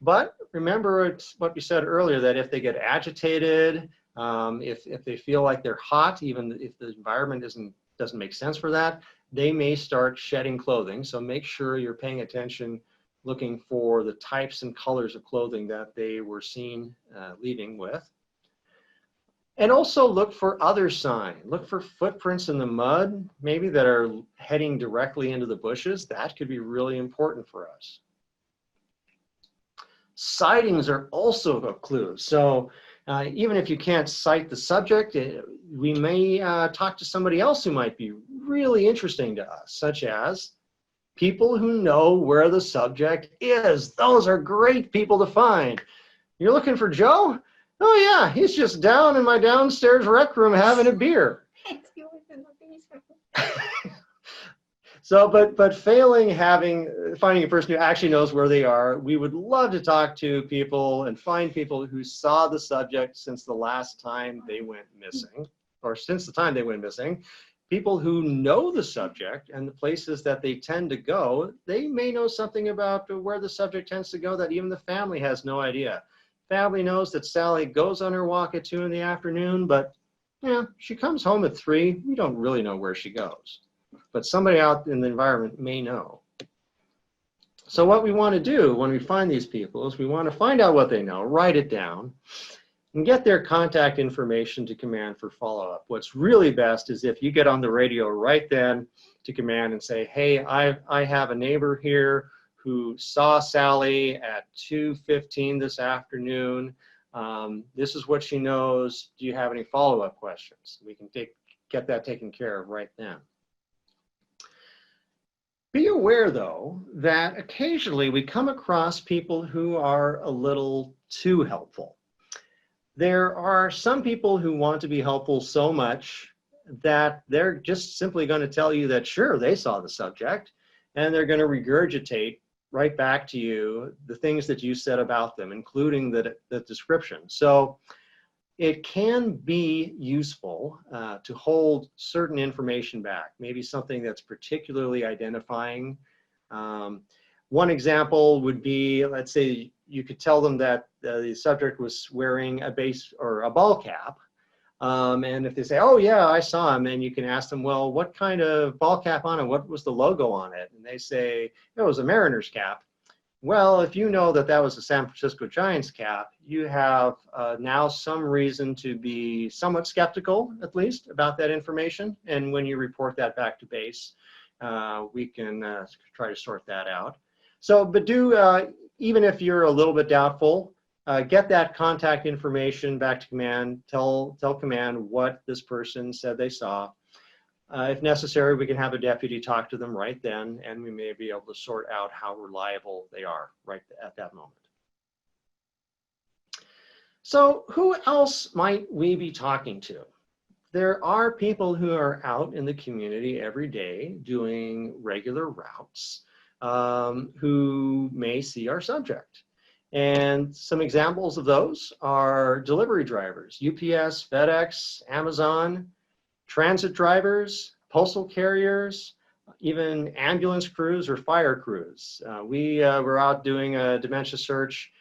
But remember it's what we said earlier, that if they get agitated, if they feel like they're hot, even if the environment doesn't make sense for that, they may start shedding clothing. So make sure you're paying attention, looking for the types and colors of clothing that they were seen leaving with. And also look for other signs. Look for footprints in the mud, maybe that are heading directly into the bushes. That could be really important for us. Sightings are also a clue. So even if you can't cite the subject, we may talk to somebody else who might be really interesting to us, such as people who know where the subject is. Those are great people to find. You're looking for Joe? Oh yeah, he's just down in my downstairs rec room having a beer. He was in the basement. So, but failing finding a person who actually knows where they are, we would love to talk to people and find people who saw the subject since the last time they went missing, or since the time they went missing. People who know the subject and the places that they tend to go, they may know something about where the subject tends to go that even the family has no idea. Family knows that Sally goes on her walk at 2 in the afternoon, but she comes home at 3. We don't really know where she goes. But somebody out in the environment may know. So what we want to do when we find these people is we want to find out what they know, write it down, and get their contact information to command for follow-up. What's really best is if you get on the radio right then to command and say, hey, I have a neighbor here who saw Sally at 2:15 this afternoon. This is what she knows. Do you have any follow-up questions? We can get that taken care of right then. Be aware, though, that occasionally we come across people who are a little too helpful. There are some people who want to be helpful so much that they're just simply going to tell you that, sure, they saw the subject, and they're going to regurgitate right back to you the things that you said about them, including the description. So it can be useful to hold certain information back, maybe something that's particularly identifying. One example would be, let's say you could tell them that the subject was wearing a base or a ball cap. And if they say, oh yeah, I saw him, and you can ask them, well, what kind of ball cap on it? What was the logo on it? And they say, it was a Mariners cap. Well, if you know that that was a San Francisco Giants cap, you have now some reason to be somewhat skeptical, at least, about that information. And when you report that back to base, we can try to sort that out. So, but do, even if you're a little bit doubtful, get that contact information back to command. Tell command what this person said they saw. If necessary, we can have a deputy talk to them right then, and we may be able to sort out how reliable they are right at that moment. So who else might we be talking to? There are people who are out in the community every day doing regular routes who may see our subject. And some examples of those are delivery drivers, UPS, FedEx, Amazon, transit drivers, postal carriers, even ambulance crews or fire crews. We were out doing a dementia search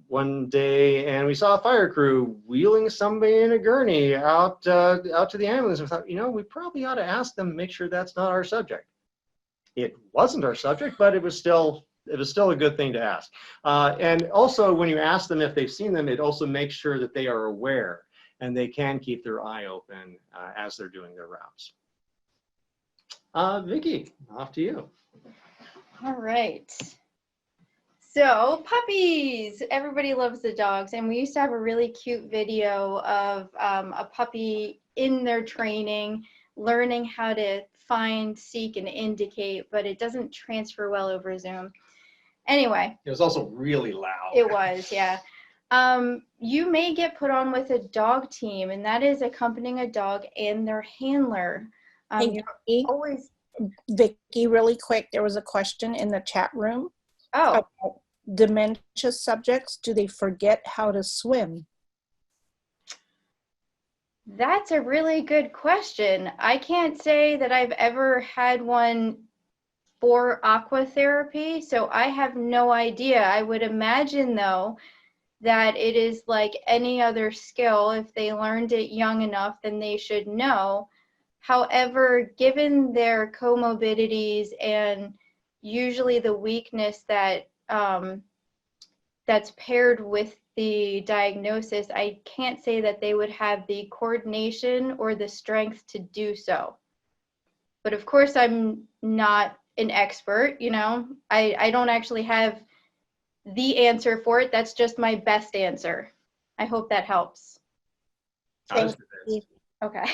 one day, and we saw a fire crew wheeling somebody in a gurney out to the ambulance. We thought, you know, we probably ought to ask them to make sure that's not our subject. It wasn't our subject, but it was still a good thing to ask. And also, when you ask them if they've seen them, it also makes sure that they are aware and they can keep their eye open as they're doing their routes. Vicki, off to you. All right. So puppies, everybody loves the dogs, and we used to have a really cute video of a puppy in their training, learning how to find, seek, and indicate, but it doesn't transfer well over Zoom. Anyway. It was also really loud. It was, yeah. You may get put on with a dog team, and that is accompanying a dog and their handler. Hey, Vicki, really quick, there was a question in the chat room. Oh. About dementia subjects, do they forget how to swim? That's a really good question. I can't say that I've ever had one for aqua therapy, so I have no idea. I would imagine, though, that it is like any other skill. If they learned it young enough, then they should know. However, given their comorbidities and usually the weakness that that's paired with the diagnosis, I can't say that they would have the coordination or the strength to do so. But of course, I'm not an expert, you know. I don't actually have the answer for it. That's just my best answer. I hope that helps. Thank you. Okay.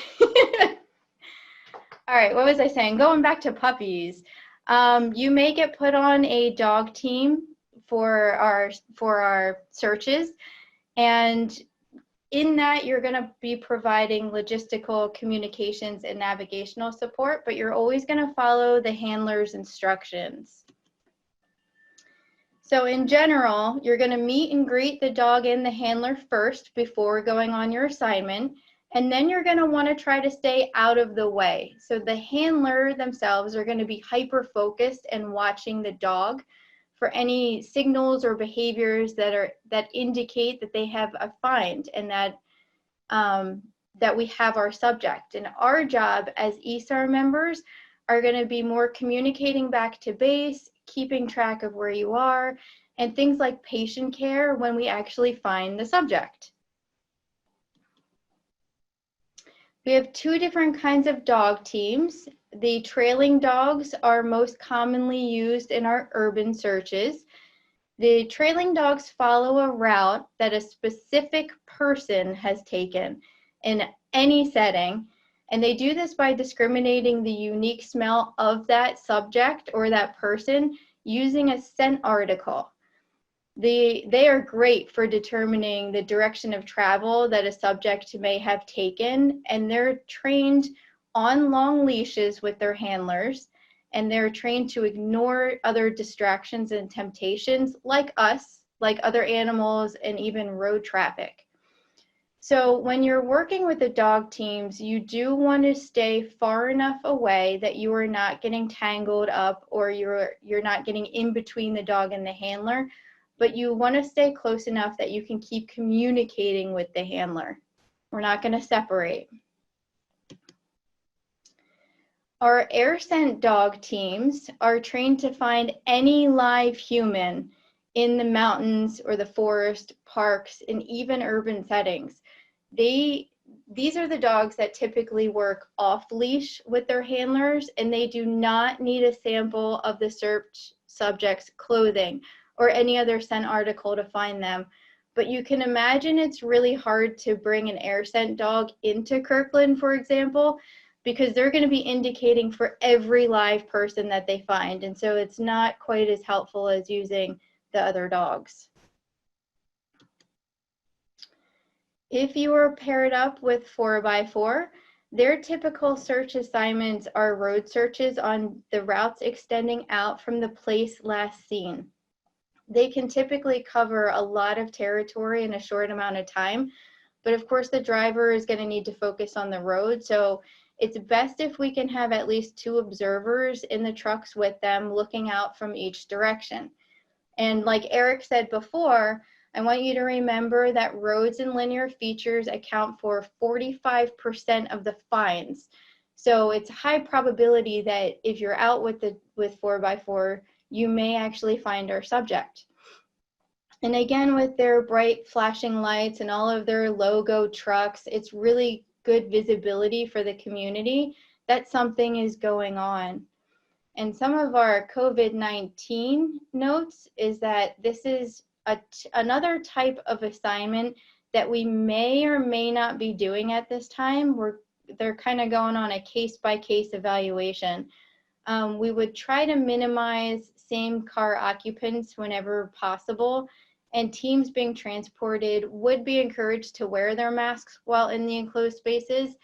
All right, what was I saying? Going back to puppies, you may get put on a dog team for our searches, and in that you're going to be providing logistical, communications, and navigational support, but you're always going to follow the handler's instructions. So in general, you're going to meet and greet the dog and the handler first before going on your assignment, and then you're going to want to try to stay out of the way. So the handler themselves are going to be hyper-focused and watching the dog for any signals or behaviors that indicate that they have a find and that we have our subject. And our job as ESAR members are going to be more communicating back to base, keeping track of where you are, and things like patient care when we actually find the subject. We have two different kinds of dog teams. The trailing dogs are most commonly used in our urban searches. The trailing dogs follow a route that a specific person has taken in any setting, and they do this by discriminating the unique smell of that subject or that person using a scent article. They are great for determining the direction of travel that a subject may have taken, and they're trained on long leashes with their handlers, and they're trained to ignore other distractions and temptations like us, like other animals, and even road traffic. So when you're working with the dog teams, you do want to stay far enough away that you are not getting tangled up or you're not getting in between the dog and the handler, but you want to stay close enough that you can keep communicating with the handler. We're not going to separate. Our air scent dog teams are trained to find any live human in the mountains or the forest, parks, and even urban settings. These are the dogs that typically work off leash with their handlers, and they do not need a sample of the subject's clothing or any other scent article to find them. But you can imagine it's really hard to bring an air scent dog into Kirkland, for example, because they're going to be indicating for every live person that they find. And so it's not quite as helpful as using the other dogs. If you are paired up with 4x4, their typical search assignments are road searches on the routes extending out from the place last seen. They can typically cover a lot of territory in a short amount of time, but of course the driver is going to need to focus on the road, so it's best if we can have at least 2 observers in the trucks with them looking out from each direction. And like Eric said before, I want you to remember that roads and linear features account for 45% of the finds. So it's a high probability that if you're out with 4x4, you may actually find our subject. And again, with their bright flashing lights and all of their logo trucks, it's really good visibility for the community that something is going on. And some of our COVID-19 notes is that this is another type of assignment that we may or may not be doing at this time. They're kind of going on a case-by-case evaluation. We would try to minimize same car occupants whenever possible, and teams being transported would be encouraged to wear their masks while in the enclosed spaces.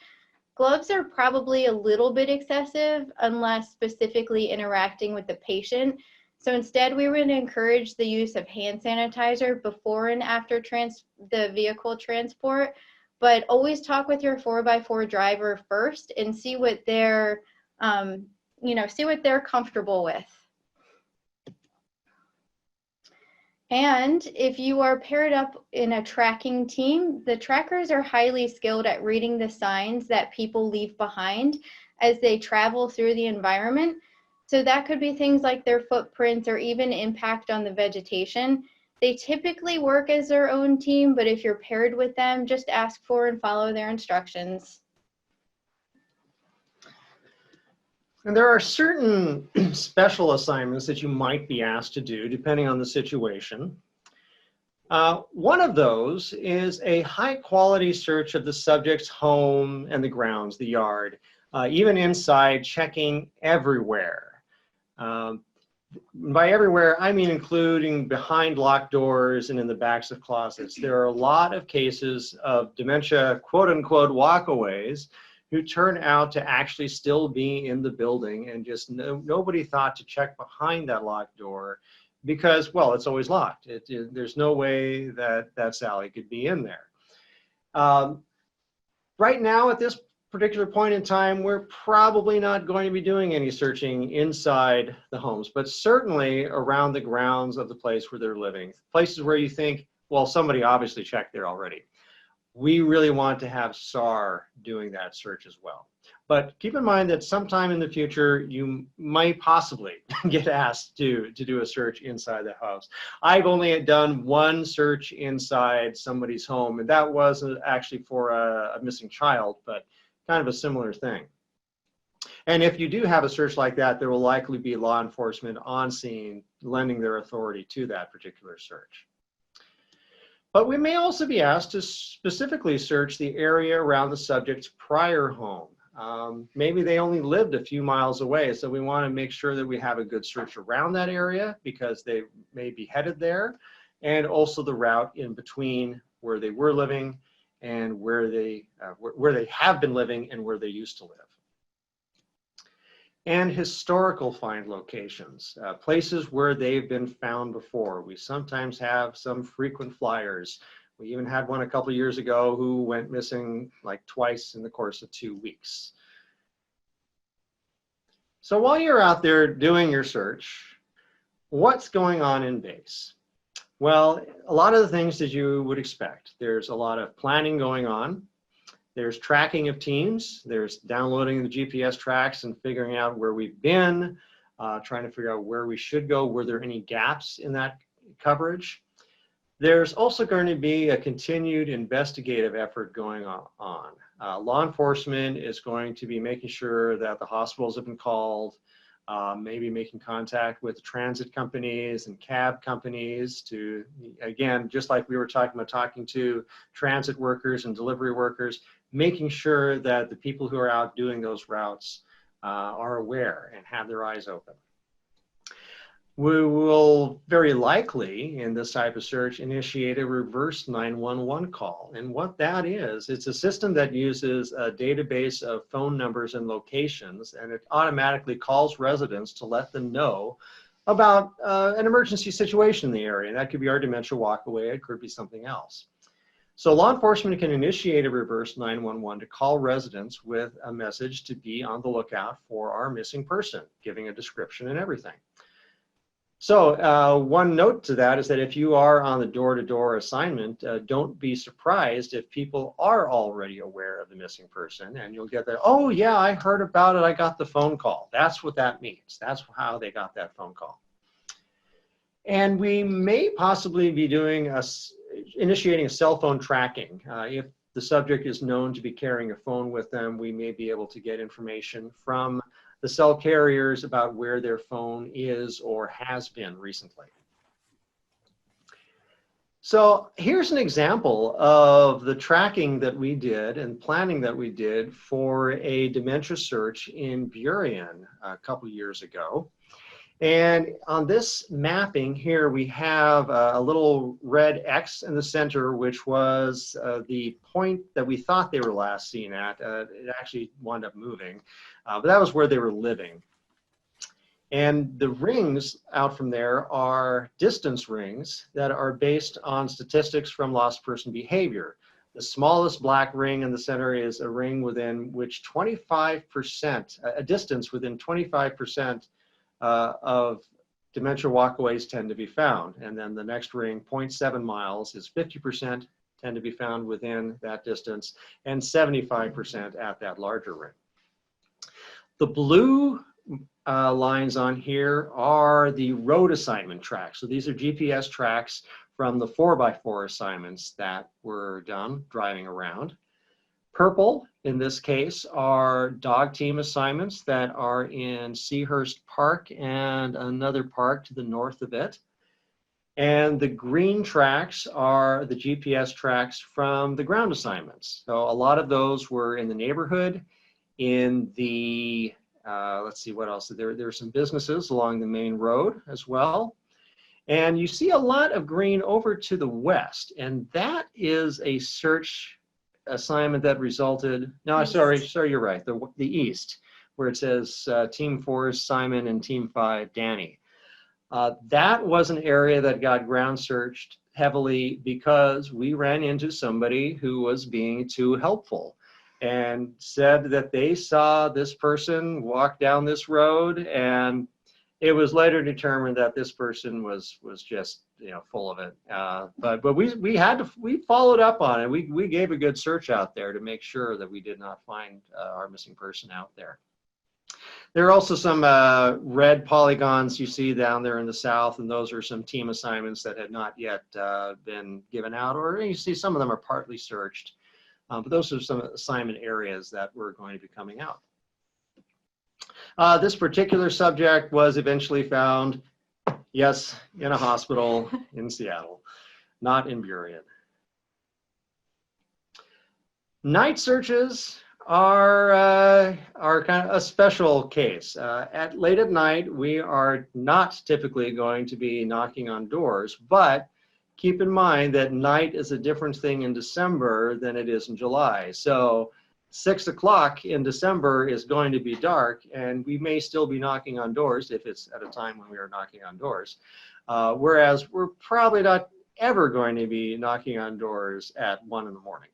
Gloves are probably a little bit excessive unless specifically interacting with the patient. So instead, we would encourage the use of hand sanitizer before and after the vehicle transport, but always talk with your 4x4 driver first and see what they're, see what they're comfortable with. And if you are paired up in a tracking team, the trackers are highly skilled at reading the signs that people leave behind as they travel through the environment. So that could be things like their footprints or even impact on the vegetation. They typically work as their own team, but if you're paired with them, just ask for and follow their instructions. And there are certain special assignments that you might be asked to do depending on the situation. One of those is a high quality search of the subject's home and the grounds, the yard, even inside, checking everywhere. By everywhere, I mean including behind locked doors and in the backs of closets. There are a lot of cases of dementia, quote unquote, walkaways who turn out to actually still be in the building, and just nobody thought to check behind that locked door because, well, it's always locked. There's no way that Sally could be in there. Right now, at this particular point in time, we're probably not going to be doing any searching inside the homes, but certainly around the grounds of the place where they're living. Places where you think, well, somebody obviously checked there already. We really want to have SAR doing that search as well. But keep in mind that sometime in the future, you might possibly get asked to do a search inside the house. I've only done one search inside somebody's home, and that wasn't actually for a missing child, but kind of a similar thing. And if you do have a search like that, there will likely be law enforcement on scene lending their authority to that particular search. But we may also be asked to specifically search the area around the subject's prior home. Maybe they only lived a few miles away, so we want to make sure that we have a good search around that area because they may be headed there, and also the route in between where they were living and where they have been living and where they used to live. And historical find locations, places where they've been found before. We sometimes have some frequent flyers. We even had one a couple of years ago who went missing like twice in the course of 2 weeks. So while you're out there doing your search, what's going on in base? Well, a lot of the things that you would expect. There's a lot of planning going on. There's tracking of teams. There's downloading the GPS tracks and figuring out where we've been, trying to figure out where we should go. Were there any gaps in that coverage? There's also going to be a continued investigative effort going on. Law enforcement is going to be making sure that the hospitals have been called, maybe making contact with transit companies and cab companies to, again, just like we were talking to transit workers and delivery workers, making sure that the people who are out doing those routes are aware and have their eyes open. We will very likely, in this type of search, initiate a reverse 911 call. And what that is, it's a system that uses a database of phone numbers and locations, and it automatically calls residents to let them know about an emergency situation in the area. And that could be our dementia walkaway, it could be something else. So law enforcement can initiate a reverse 911 to call residents with a message to be on the lookout for our missing person, giving a description and everything. So one note to that is that if you are on the door-to-door assignment, don't be surprised if people are already aware of the missing person, and you'll get that, oh yeah, I heard about it, I got the phone call. That's what that means. That's how they got that phone call. And we may possibly be initiating a cell phone tracking. If the subject is known to be carrying a phone with them, we may be able to get information from the cell carriers about where their phone is or has been recently. So here's an example of the tracking that we did and planning that we did for a dementia search in Burien a couple years ago. And on this mapping here, we have a little red X in the center, which was the point that we thought they were last seen at. It actually wound up moving, but that was where they were living. And the rings out from there are distance rings that are based on statistics from lost person behavior. The smallest black ring in the center is a ring within which 25%, a distance within 25% of dementia walkaways tend to be found. And then the next ring, 0.7 miles, is 50% tend to be found within that distance, and 75% at that larger ring. The blue lines on here are the road assignment tracks. So these are GPS tracks from the 4x4 assignments that were done driving around. Purple, in this case, are dog team assignments that are in Seahurst Park and another park to the north of it. And the green tracks are the GPS tracks from the ground assignments. So a lot of those were in the neighborhood, in the, let's see what else. There are some businesses along the main road as well. And you see a lot of green over to the west, and that is a search assignment that resulted, no, sorry, you're right, the east, where it says Team 4 Simon and Team 5 Danny. That was an area that got ground searched heavily because we ran into somebody who was being too helpful and said that they saw this person walk down this road, and it was later determined that this person was just, you know, full of it. But we followed up on it. We gave a good search out there to make sure that we did not find our missing person out there. There are also some red polygons you see down there in the south, and those are some team assignments that had not yet been given out, or you see some of them are partly searched. But those are some assignment areas that were going to be coming out. This particular subject was eventually found, yes, in a hospital in Seattle, not in Burien. Night searches are kind of a special case. Late at night, we are not typically going to be knocking on doors, but keep in mind that night is a different thing in December than it is in July. So 6 o'clock in December is going to be dark, and we may still be knocking on doors if it's at a time when we are knocking on doors. Whereas we're probably not ever going to be knocking on doors at 1 in the morning.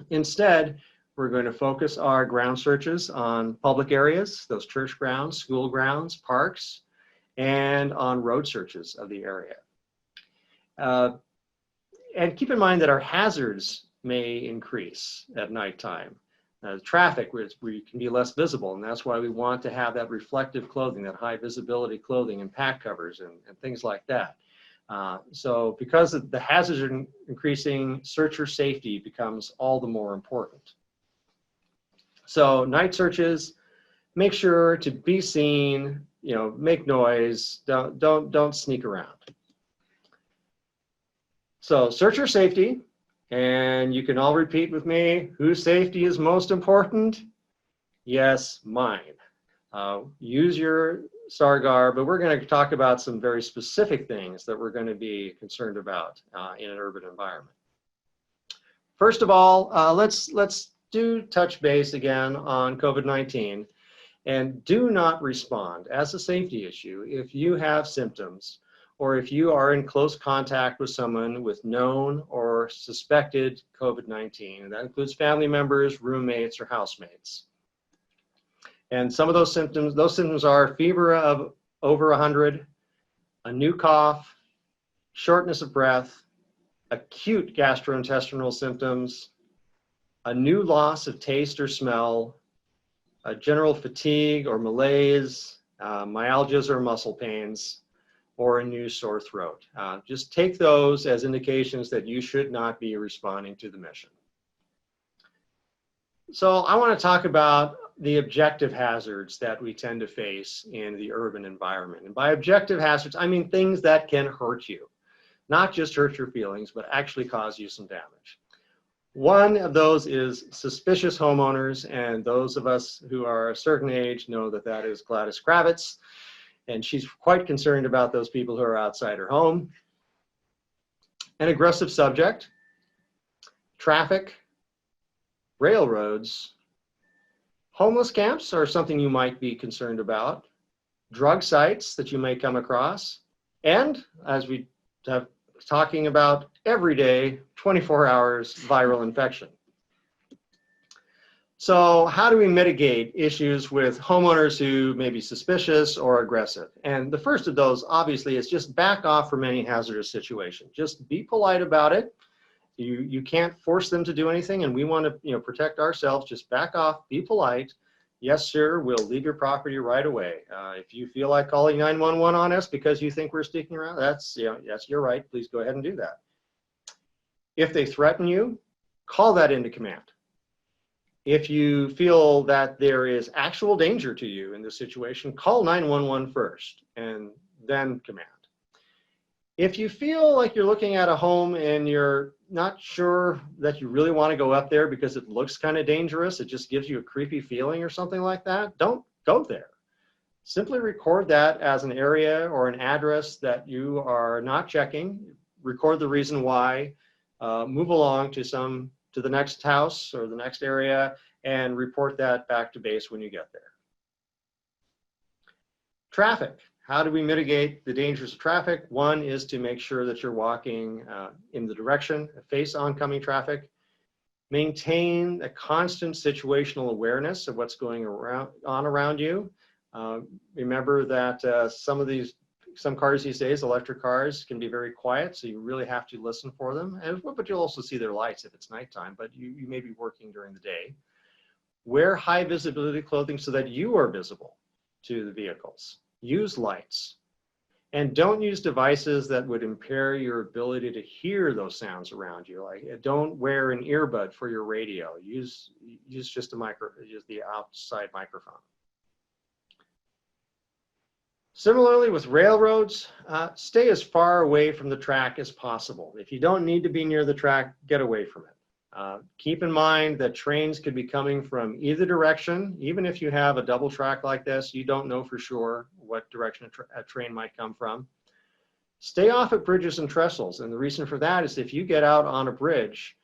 Instead, we're going to focus our ground searches on public areas, those church grounds, school grounds, parks, and on road searches of the area. And keep in mind that our hazards may increase at nighttime. Traffic, we can be less visible, and that's why we want to have that reflective clothing, that high visibility clothing and pack covers and things like that. So because the hazards are increasing, searcher safety becomes all the more important. So night searches, make sure to be seen, make noise, don't sneak around. So searcher safety, and you can all repeat with me, whose safety is most important? Yes, mine. Use your SARGAR, but we're going to talk about some very specific things that we're going to be concerned about in an urban environment. First of all, let's touch base again on COVID-19, and do not respond as a safety issue if you have symptoms or if you are in close contact with someone with known or suspected COVID-19. And that includes family members, roommates, or housemates. And some of those symptoms are fever of over 100, a new cough, shortness of breath, acute gastrointestinal symptoms, a new loss of taste or smell, a general fatigue or malaise, myalgias or muscle pains, or a new sore throat. Just take those as indications that you should not be responding to the mission. So I want to talk about the objective hazards that we tend to face in the urban environment. And by objective hazards, I mean things that can hurt you, not just hurt your feelings, but actually cause you some damage. One of those is suspicious homeowners, and those of us who are a certain age know that that is Gladys Kravitz, and she's quite concerned about those people who are outside her home. An aggressive subject, traffic, railroads, homeless camps are something you might be concerned about, drug sites that you may come across, and as we have talking about every day, 24 hours viral infection. So how do we mitigate issues with homeowners who may be suspicious or aggressive? And the first of those, obviously, is just back off from any hazardous situation. Just be polite about it. You can't force them to do anything, and we want to protect ourselves. Just back off, be polite. Yes, sir, we'll leave your property right away. If you feel like calling 911 on us because you think we're sticking around, that's your right. Please go ahead and do that. If they threaten you, call that into command. If you feel that there is actual danger to you in this situation, call 911 first and then command. If you feel like you're looking at a home and you're not sure that you really want to go up there because it looks kind of dangerous, it just gives you a creepy feeling or something like that, don't go there. Simply record that as an area or an address that you are not checking, record the reason why, move along to the next house or the next area, and report that back to base when you get there. Traffic. How do we mitigate the dangers of traffic? One is to make sure that you're walking in the direction, face oncoming traffic. Maintain a constant situational awareness of what's going on around you. Remember that some cars these days, electric cars, can be very quiet, so you really have to listen for them. But you'll also see their lights if it's nighttime, but you may be working during the day. Wear high visibility clothing so that you are visible to the vehicles. Use lights. And don't use devices that would impair your ability to hear those sounds around you. Like, don't wear an earbud for your radio. Use just the outside microphone. Similarly with railroads, stay as far away from the track as possible. If you don't need to be near the track, get away from it. Keep in mind that trains could be coming from either direction. Even if you have a double track like this, you don't know for sure what direction a train might come from. Stay off at bridges and trestles, and the reason for that is if you get out on a bridge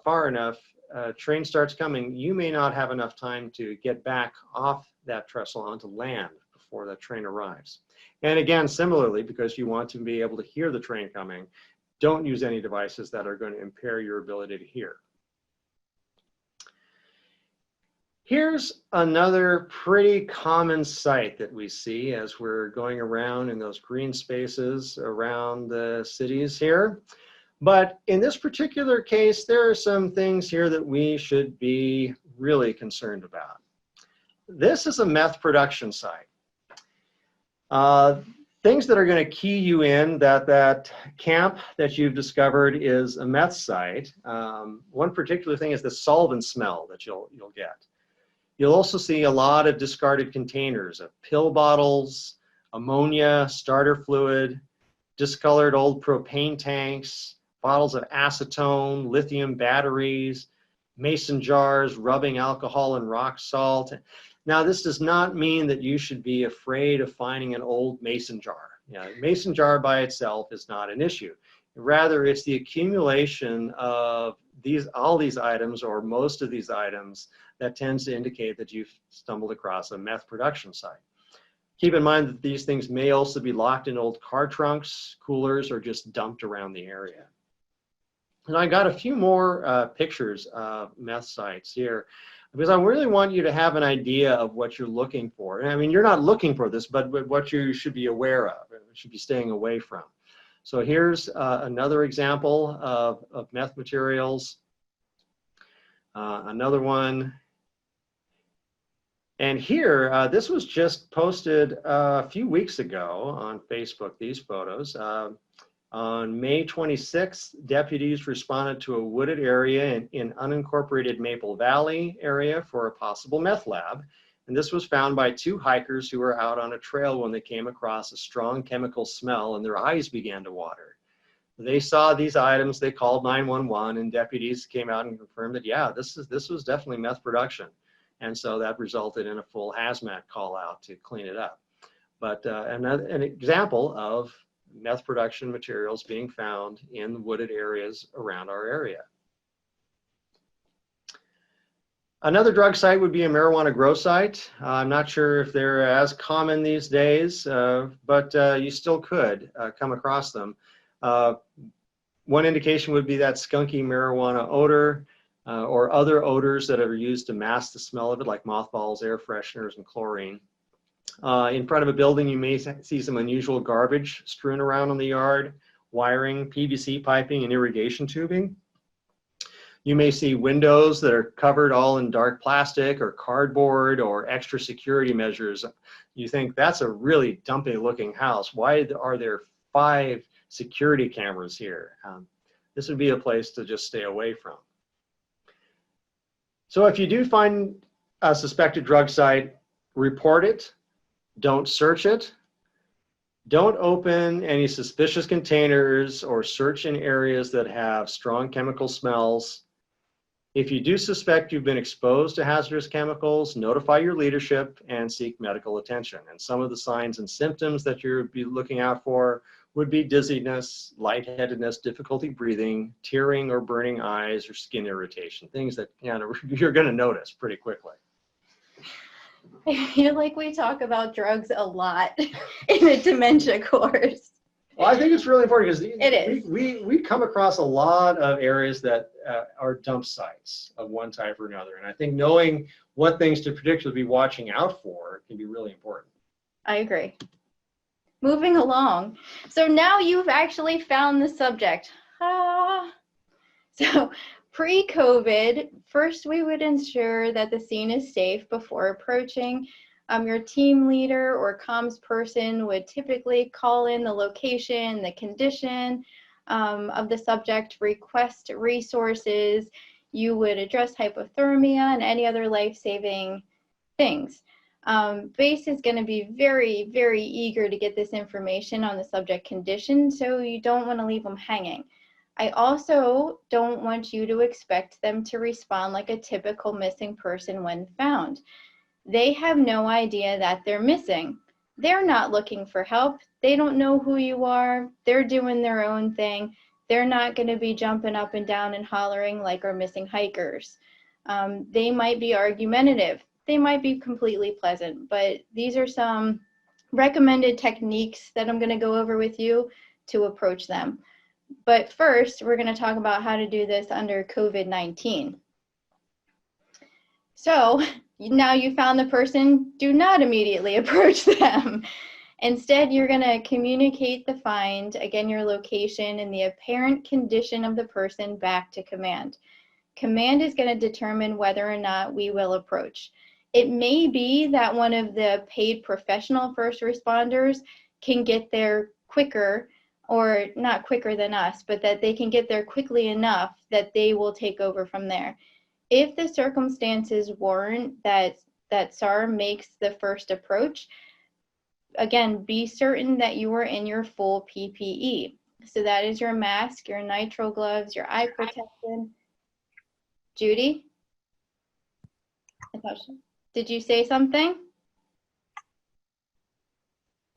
far enough, a train starts coming, you may not have enough time to get back off that trestle onto land before that train arrives. And again, similarly, because you want to be able to hear the train coming, don't use any devices that are going to impair your ability to hear. Here's another pretty common sight that we see as we're going around in those green spaces around the cities here. But in this particular case, there are some things here that we should be really concerned about. This is a meth production site. Things that are going to key you in that camp that you've discovered is a meth site. One particular thing is the solvent smell that you'll get. You'll also see a lot of discarded containers of pill bottles, ammonia, starter fluid, discolored old propane tanks, bottles of acetone, lithium batteries, mason jars, rubbing alcohol and rock salt. Now, this does not mean that you should be afraid of finding an old mason jar. Mason jar by itself is not an issue. Rather, it's the accumulation of all these items, or most of these items, that tends to indicate that you've stumbled across a meth production site. Keep in mind that these things may also be locked in old car trunks, coolers, or just dumped around the area. And I got a few more pictures of meth sites here, because I really want you to have an idea of what you're looking for. And I mean, you're not looking for this, but what you should be aware of, and should be staying away from. So here's another example of meth materials. Another one. And here, this was just posted a few weeks ago on Facebook, these photos. On May 26th, deputies responded to a wooded area in unincorporated Maple Valley area for a possible meth lab. And this was found by two hikers who were out on a trail when they came across a strong chemical smell and their eyes began to water. They saw these items, they called 911, and deputies came out and confirmed that, yeah, this was definitely meth production. And so that resulted in a full hazmat call out to clean it up. But an example of meth production materials being found in wooded areas around our area. Another drug site would be a marijuana grow site. I'm not sure if they're as common these days, but you still could come across them. One indication would be that skunky marijuana odor, or other odors that are used to mask the smell of it, like mothballs, air fresheners, and chlorine. In front of a building, you may see some unusual garbage strewn around in the yard, wiring, PVC piping, and irrigation tubing. You may see windows that are covered all in dark plastic or cardboard or extra security measures. You think that's a really dumpy looking house. Why are there 5 security cameras here? This would be a place to just stay away from. So if you do find a suspected drug site, report it. Don't search it. Don't open any suspicious containers or search in areas that have strong chemical smells. If you do suspect you've been exposed to hazardous chemicals, notify your leadership and seek medical attention. And some of the signs and symptoms that you'll be looking out for would be dizziness, lightheadedness, difficulty breathing, tearing or burning eyes, or skin irritation, things that you're going to notice pretty quickly. I feel like we talk about drugs a lot in the dementia course. Well, I think it's really important because It is. We come across a lot of areas that are dump sites of one type or another. And I think knowing what things to particularly be watching out for can be really important. I agree. Moving along. So now you've actually found the subject. So pre-COVID, first we would ensure that the scene is safe before approaching. Your team leader or comms person would typically call in the location, the condition of the subject, request resources. You would address hypothermia and any other life-saving things. Base is going to be very, very eager to get this information on the subject condition, so you don't want to leave them hanging. I also don't want you to expect them to respond like a typical missing person when found. They have no idea that they're missing. They're not looking for help. They don't know who you are. They're doing their own thing. They're not going to be jumping up and down and hollering like our missing hikers. They might be argumentative. They might be completely pleasant, but these are some recommended techniques that I'm going to go over with you to approach them. But first, we're going to talk about how to do this under COVID-19. So now you found the person, do not immediately approach them. Instead, you're going to communicate the find, again, your location and the apparent condition of the person back to command. Command is going to determine whether or not we will approach. It may be that one of the paid professional first responders can get there quicker, or not quicker than us, but that they can get there quickly enough that they will take over from there. If the circumstances warrant that that SAR makes the first approach, again, be certain that you are in your full PPE. So that is your mask, your nitrile gloves, your eye protection. Judy? Did you say something?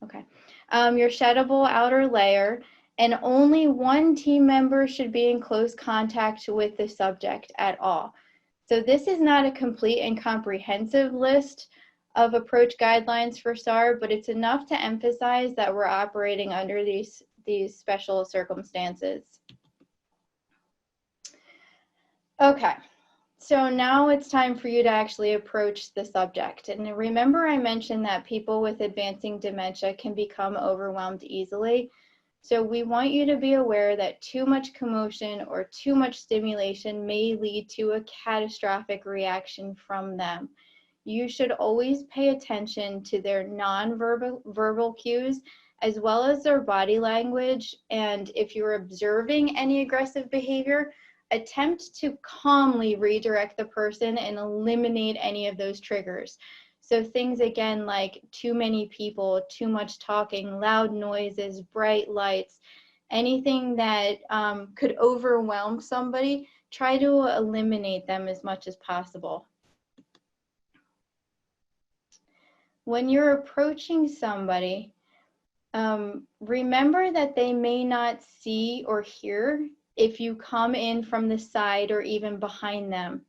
Okay. Your sheddable outer layer, and only one team member should be in close contact with the subject at all. So this is not a complete and comprehensive list of approach guidelines for SAR, but it's enough to emphasize that we're operating under these special circumstances. Okay. So now it's time for you to actually approach the subject. And remember, I mentioned that people with advancing dementia can become overwhelmed easily. So we want you to be aware that too much commotion or too much stimulation may lead to a catastrophic reaction from them. You should always pay attention to their non-verbal cues as well as their body language. And if you're observing any aggressive behavior, attempt to calmly redirect the person and eliminate any of those triggers. So things again like too many people, too much talking, loud noises, bright lights, anything that could overwhelm somebody, try to eliminate them as much as possible. When you're approaching somebody, remember that they may not see or hear if you come in from the side or even behind them.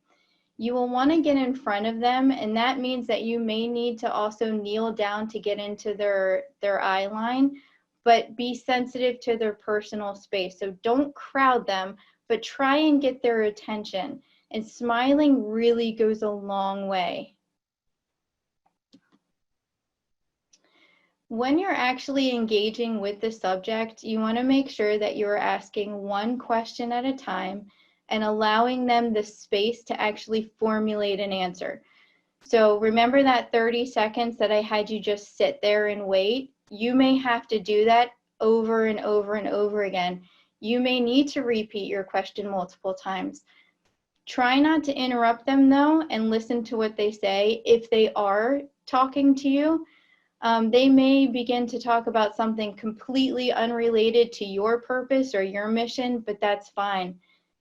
You will want to get in front of them, and that means that you may need to also kneel down to get into their eye line, but be sensitive to their personal space. So don't crowd them, but try and get their attention. And smiling really goes a long way. When you're actually engaging with the subject, you want to make sure that you're asking one question at a time and allowing them the space to actually formulate an answer. So remember that 30 seconds that I had you just sit there and wait? You may have to do that over and over and over again. You may need to repeat your question multiple times. Try not to interrupt them though, and listen to what they say. If they are talking to you, they may begin to talk about something completely unrelated to your purpose or your mission, but that's fine.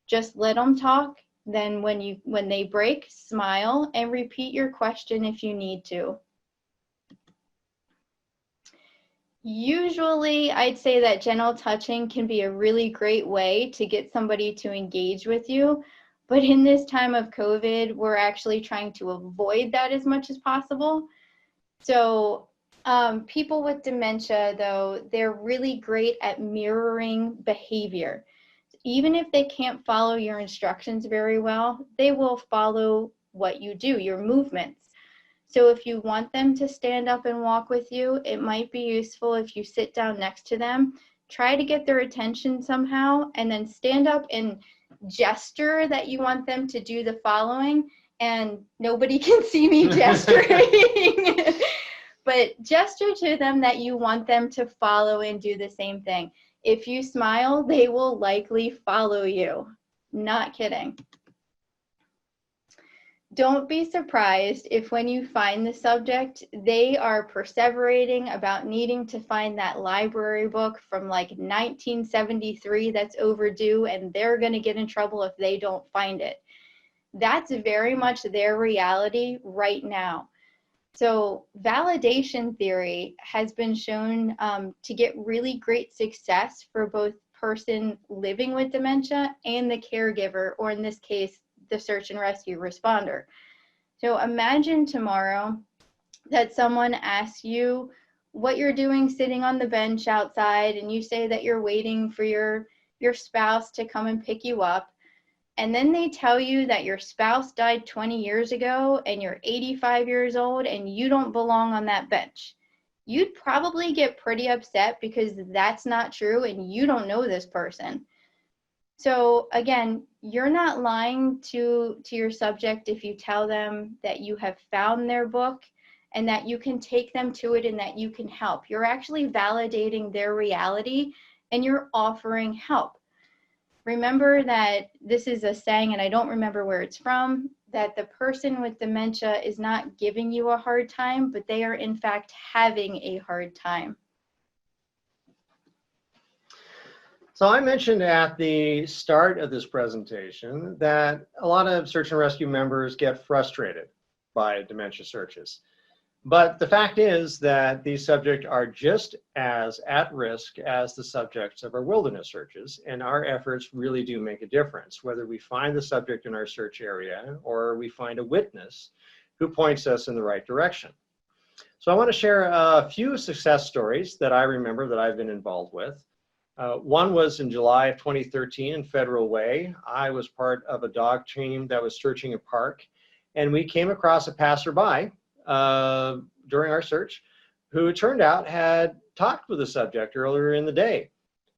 Just let them talk. Then when they break, smile and repeat your question if you need to. Usually, I'd say that gentle touching can be a really great way to get somebody to engage with you. But in this time of COVID, we're actually trying to avoid that as much as possible. So people with dementia, though, they're really great at mirroring behavior. Even if they can't follow your instructions very well, they will follow what you do, your movements. So if you want them to stand up and walk with you, it might be useful if you sit down next to them, try to get their attention somehow, and then stand up and gesture that you want them to do the following. And nobody can see me gesturing. But gesture to them that you want them to follow and do the same thing. If you smile, they will likely follow you. Not kidding. Don't be surprised if when you find the subject, they are perseverating about needing to find that library book from like 1973 that's overdue, and they're going to get in trouble if they don't find it. That's very much their reality right now. So validation theory has been shown to get really great success for both person living with dementia and the caregiver, or in this case, the search and rescue responder. So imagine tomorrow that someone asks you what you're doing sitting on the bench outside, and you say that you're waiting for your spouse to come and pick you up. And then they tell you that your spouse died 20 years ago and you're 85 years old and you don't belong on that bench. You'd probably get pretty upset because that's not true and you don't know this person. So again, you're not lying to your subject if you tell them that you have found their book and that you can take them to it and that you can help. You're actually validating their reality and you're offering help. remember that this is a saying, and I don't remember where it's from, that the person with dementia is not giving you a hard time, but they are in fact having a hard time. So I mentioned at the start of this presentation that a lot of search and rescue members get frustrated by dementia searches. But the fact is that these subjects are just as at risk as the subjects of our wilderness searches, and our efforts really do make a difference, whether we find the subject in our search area or we find a witness who points us in the right direction. So I want to share a few success stories that I remember that I've been involved with. One was in July of 2013 in Federal Way. I was part of a dog team that was searching a park, and we came across a passerby during our search who it turned out had talked with the subject earlier in the day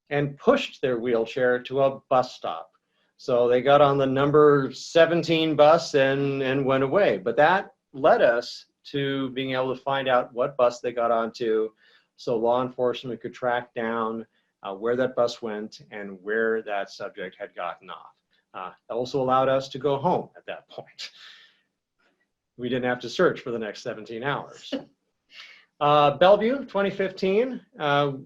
and pushed their wheelchair to a bus stop. So they got on the number 17 bus and went away. But that led us to being able to find out what bus they got onto so law enforcement could track down where that bus went and where that subject had gotten off. It also allowed us to go home at that point. We didn't have to search for the next 17 hours. Bellevue, 2015,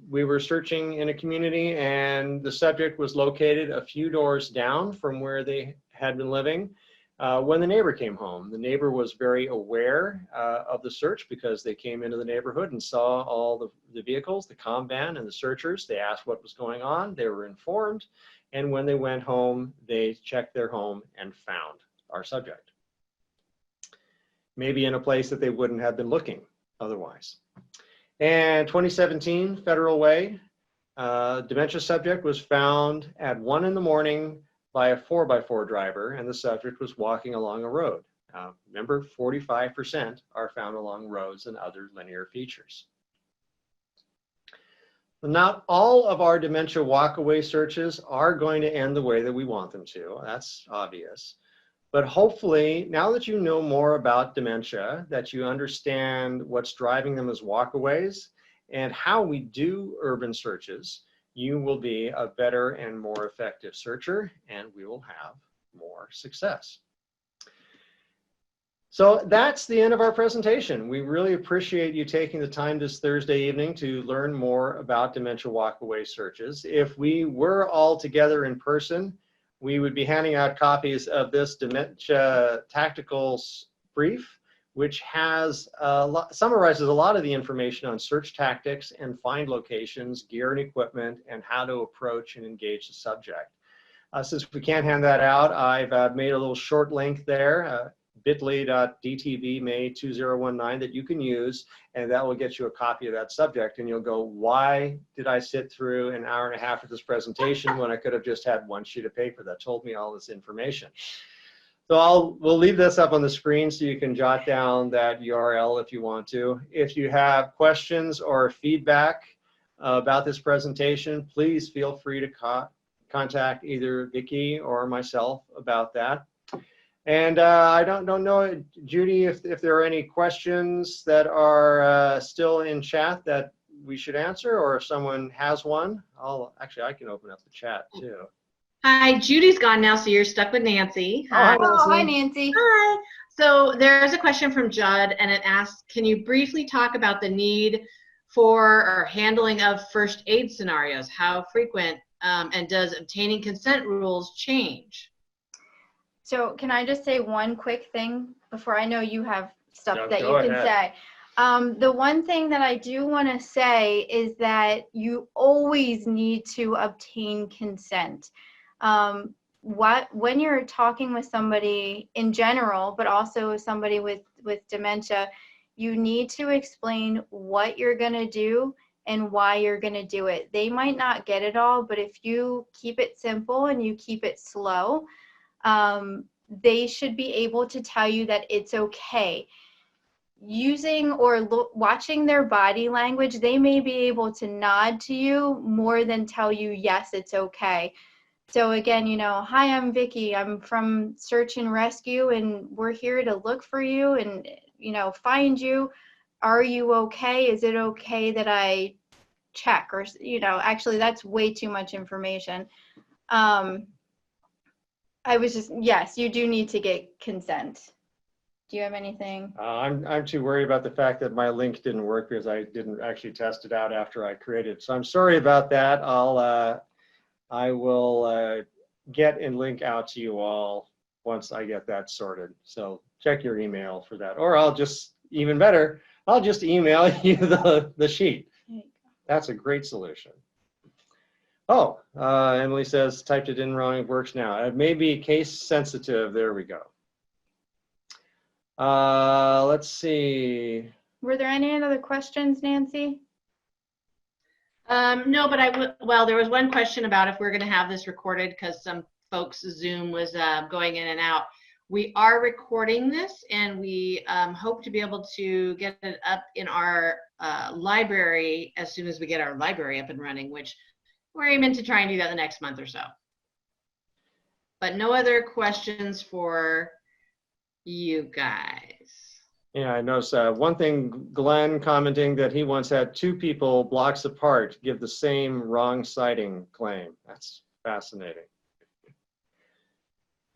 we were searching in a community and the subject was located a few doors down from where they had been living when the neighbor came home. The neighbor was very aware of the search because they came into the neighborhood and saw all the vehicles, the comm van and the searchers. They asked what was going on. They were informed. And when they went home, they checked their home and found our subject. Maybe in a place that they wouldn't have been looking otherwise. And 2017, Federal Way, dementia subject was found at 1 in the morning by a 4x4 driver, and the subject was walking along a road. Remember, 45% are found along roads and other linear features. But not all of our dementia walkaway searches are going to end the way that we want them to. That's obvious. But hopefully, now that you know more about dementia, that you understand what's driving them as walkaways and how we do urban searches, you will be a better and more effective searcher, and we will have more success. So that's the end of our presentation. We really appreciate you taking the time this Thursday evening to learn more about dementia walkaway searches. If we were all together in person, we would be handing out copies of this Dementia Tactical Brief, which has summarizes a lot of the information on search tactics and find locations, gear and equipment, and how to approach and engage the subject. Since we can't hand that out, I've made a little short link there, bit.ly.dtv-may2019 that you can use, and that will get you a copy of that subject. And you'll go, why did I sit through an hour and a half of this presentation when I could have just had one sheet of paper that told me all this information? So we'll leave this up on the screen so you can jot down that URL if you want to. If you have questions or feedback about this presentation, please feel free to contact either Vicki or myself about that. And I don't know, Judy, if there are any questions that are still in chat that we should answer, or if someone has one. Actually, I can open up the chat too. Hi, Judy's gone now, so you're stuck with Nancy. Hi. Oh, hi, Nancy. Hi. So there's a question from Judd, and it asks, can you briefly talk about the need for or handling of first aid scenarios? How frequent, and does obtaining consent rules change? So can I just say one quick thing before? I know you have stuff No, that you go can ahead. say. The one thing that I do want to say is that you always need to obtain consent. When you're talking with somebody in general, but also somebody with dementia, you need to explain what you're going to do and why you're going to do it. They might not get it all, but if you keep it simple and you keep it slow, they should be able to tell you that it's okay. Using or watching their body language, they may be able to nod to you more than tell you, yes, it's okay. So again, hi, I'm Vicki. I'm from Search and Rescue, and we're here to look for you and, find you. Are you okay? Is it okay that I check? Or, actually, that's way too much information. I was just, yes, you do need to get consent. Do you have anything? I'm too worried about the fact that my link didn't work because I didn't actually test it out after I created it. So I'm sorry about that. I will get a link out to you all once I get that sorted. So check your email for that. Or I'll just, even better, I'll just email you the sheet. That's a great solution. Oh, Emily says, typed it in wrong, it works now. It may be case sensitive. There we go. Let's see. Were there any other questions, Nancy? No, but well, there was one question about if we're going to have this recorded because some folks' Zoom was going in and out. We are recording this, and we hope to be able to get it up in our library as soon as we get our library up and running, which we're aiming to try and do that the next month or so. But no other questions for you guys. Yeah, I noticed one thing, Glenn commenting that he once had 2 people blocks apart give the same wrong sighting claim. That's fascinating.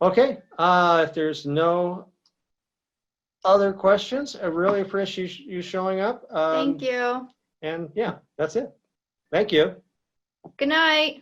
Okay, if there's no other questions, I really appreciate you showing up. Thank you. And yeah, that's it. Thank you. Good night.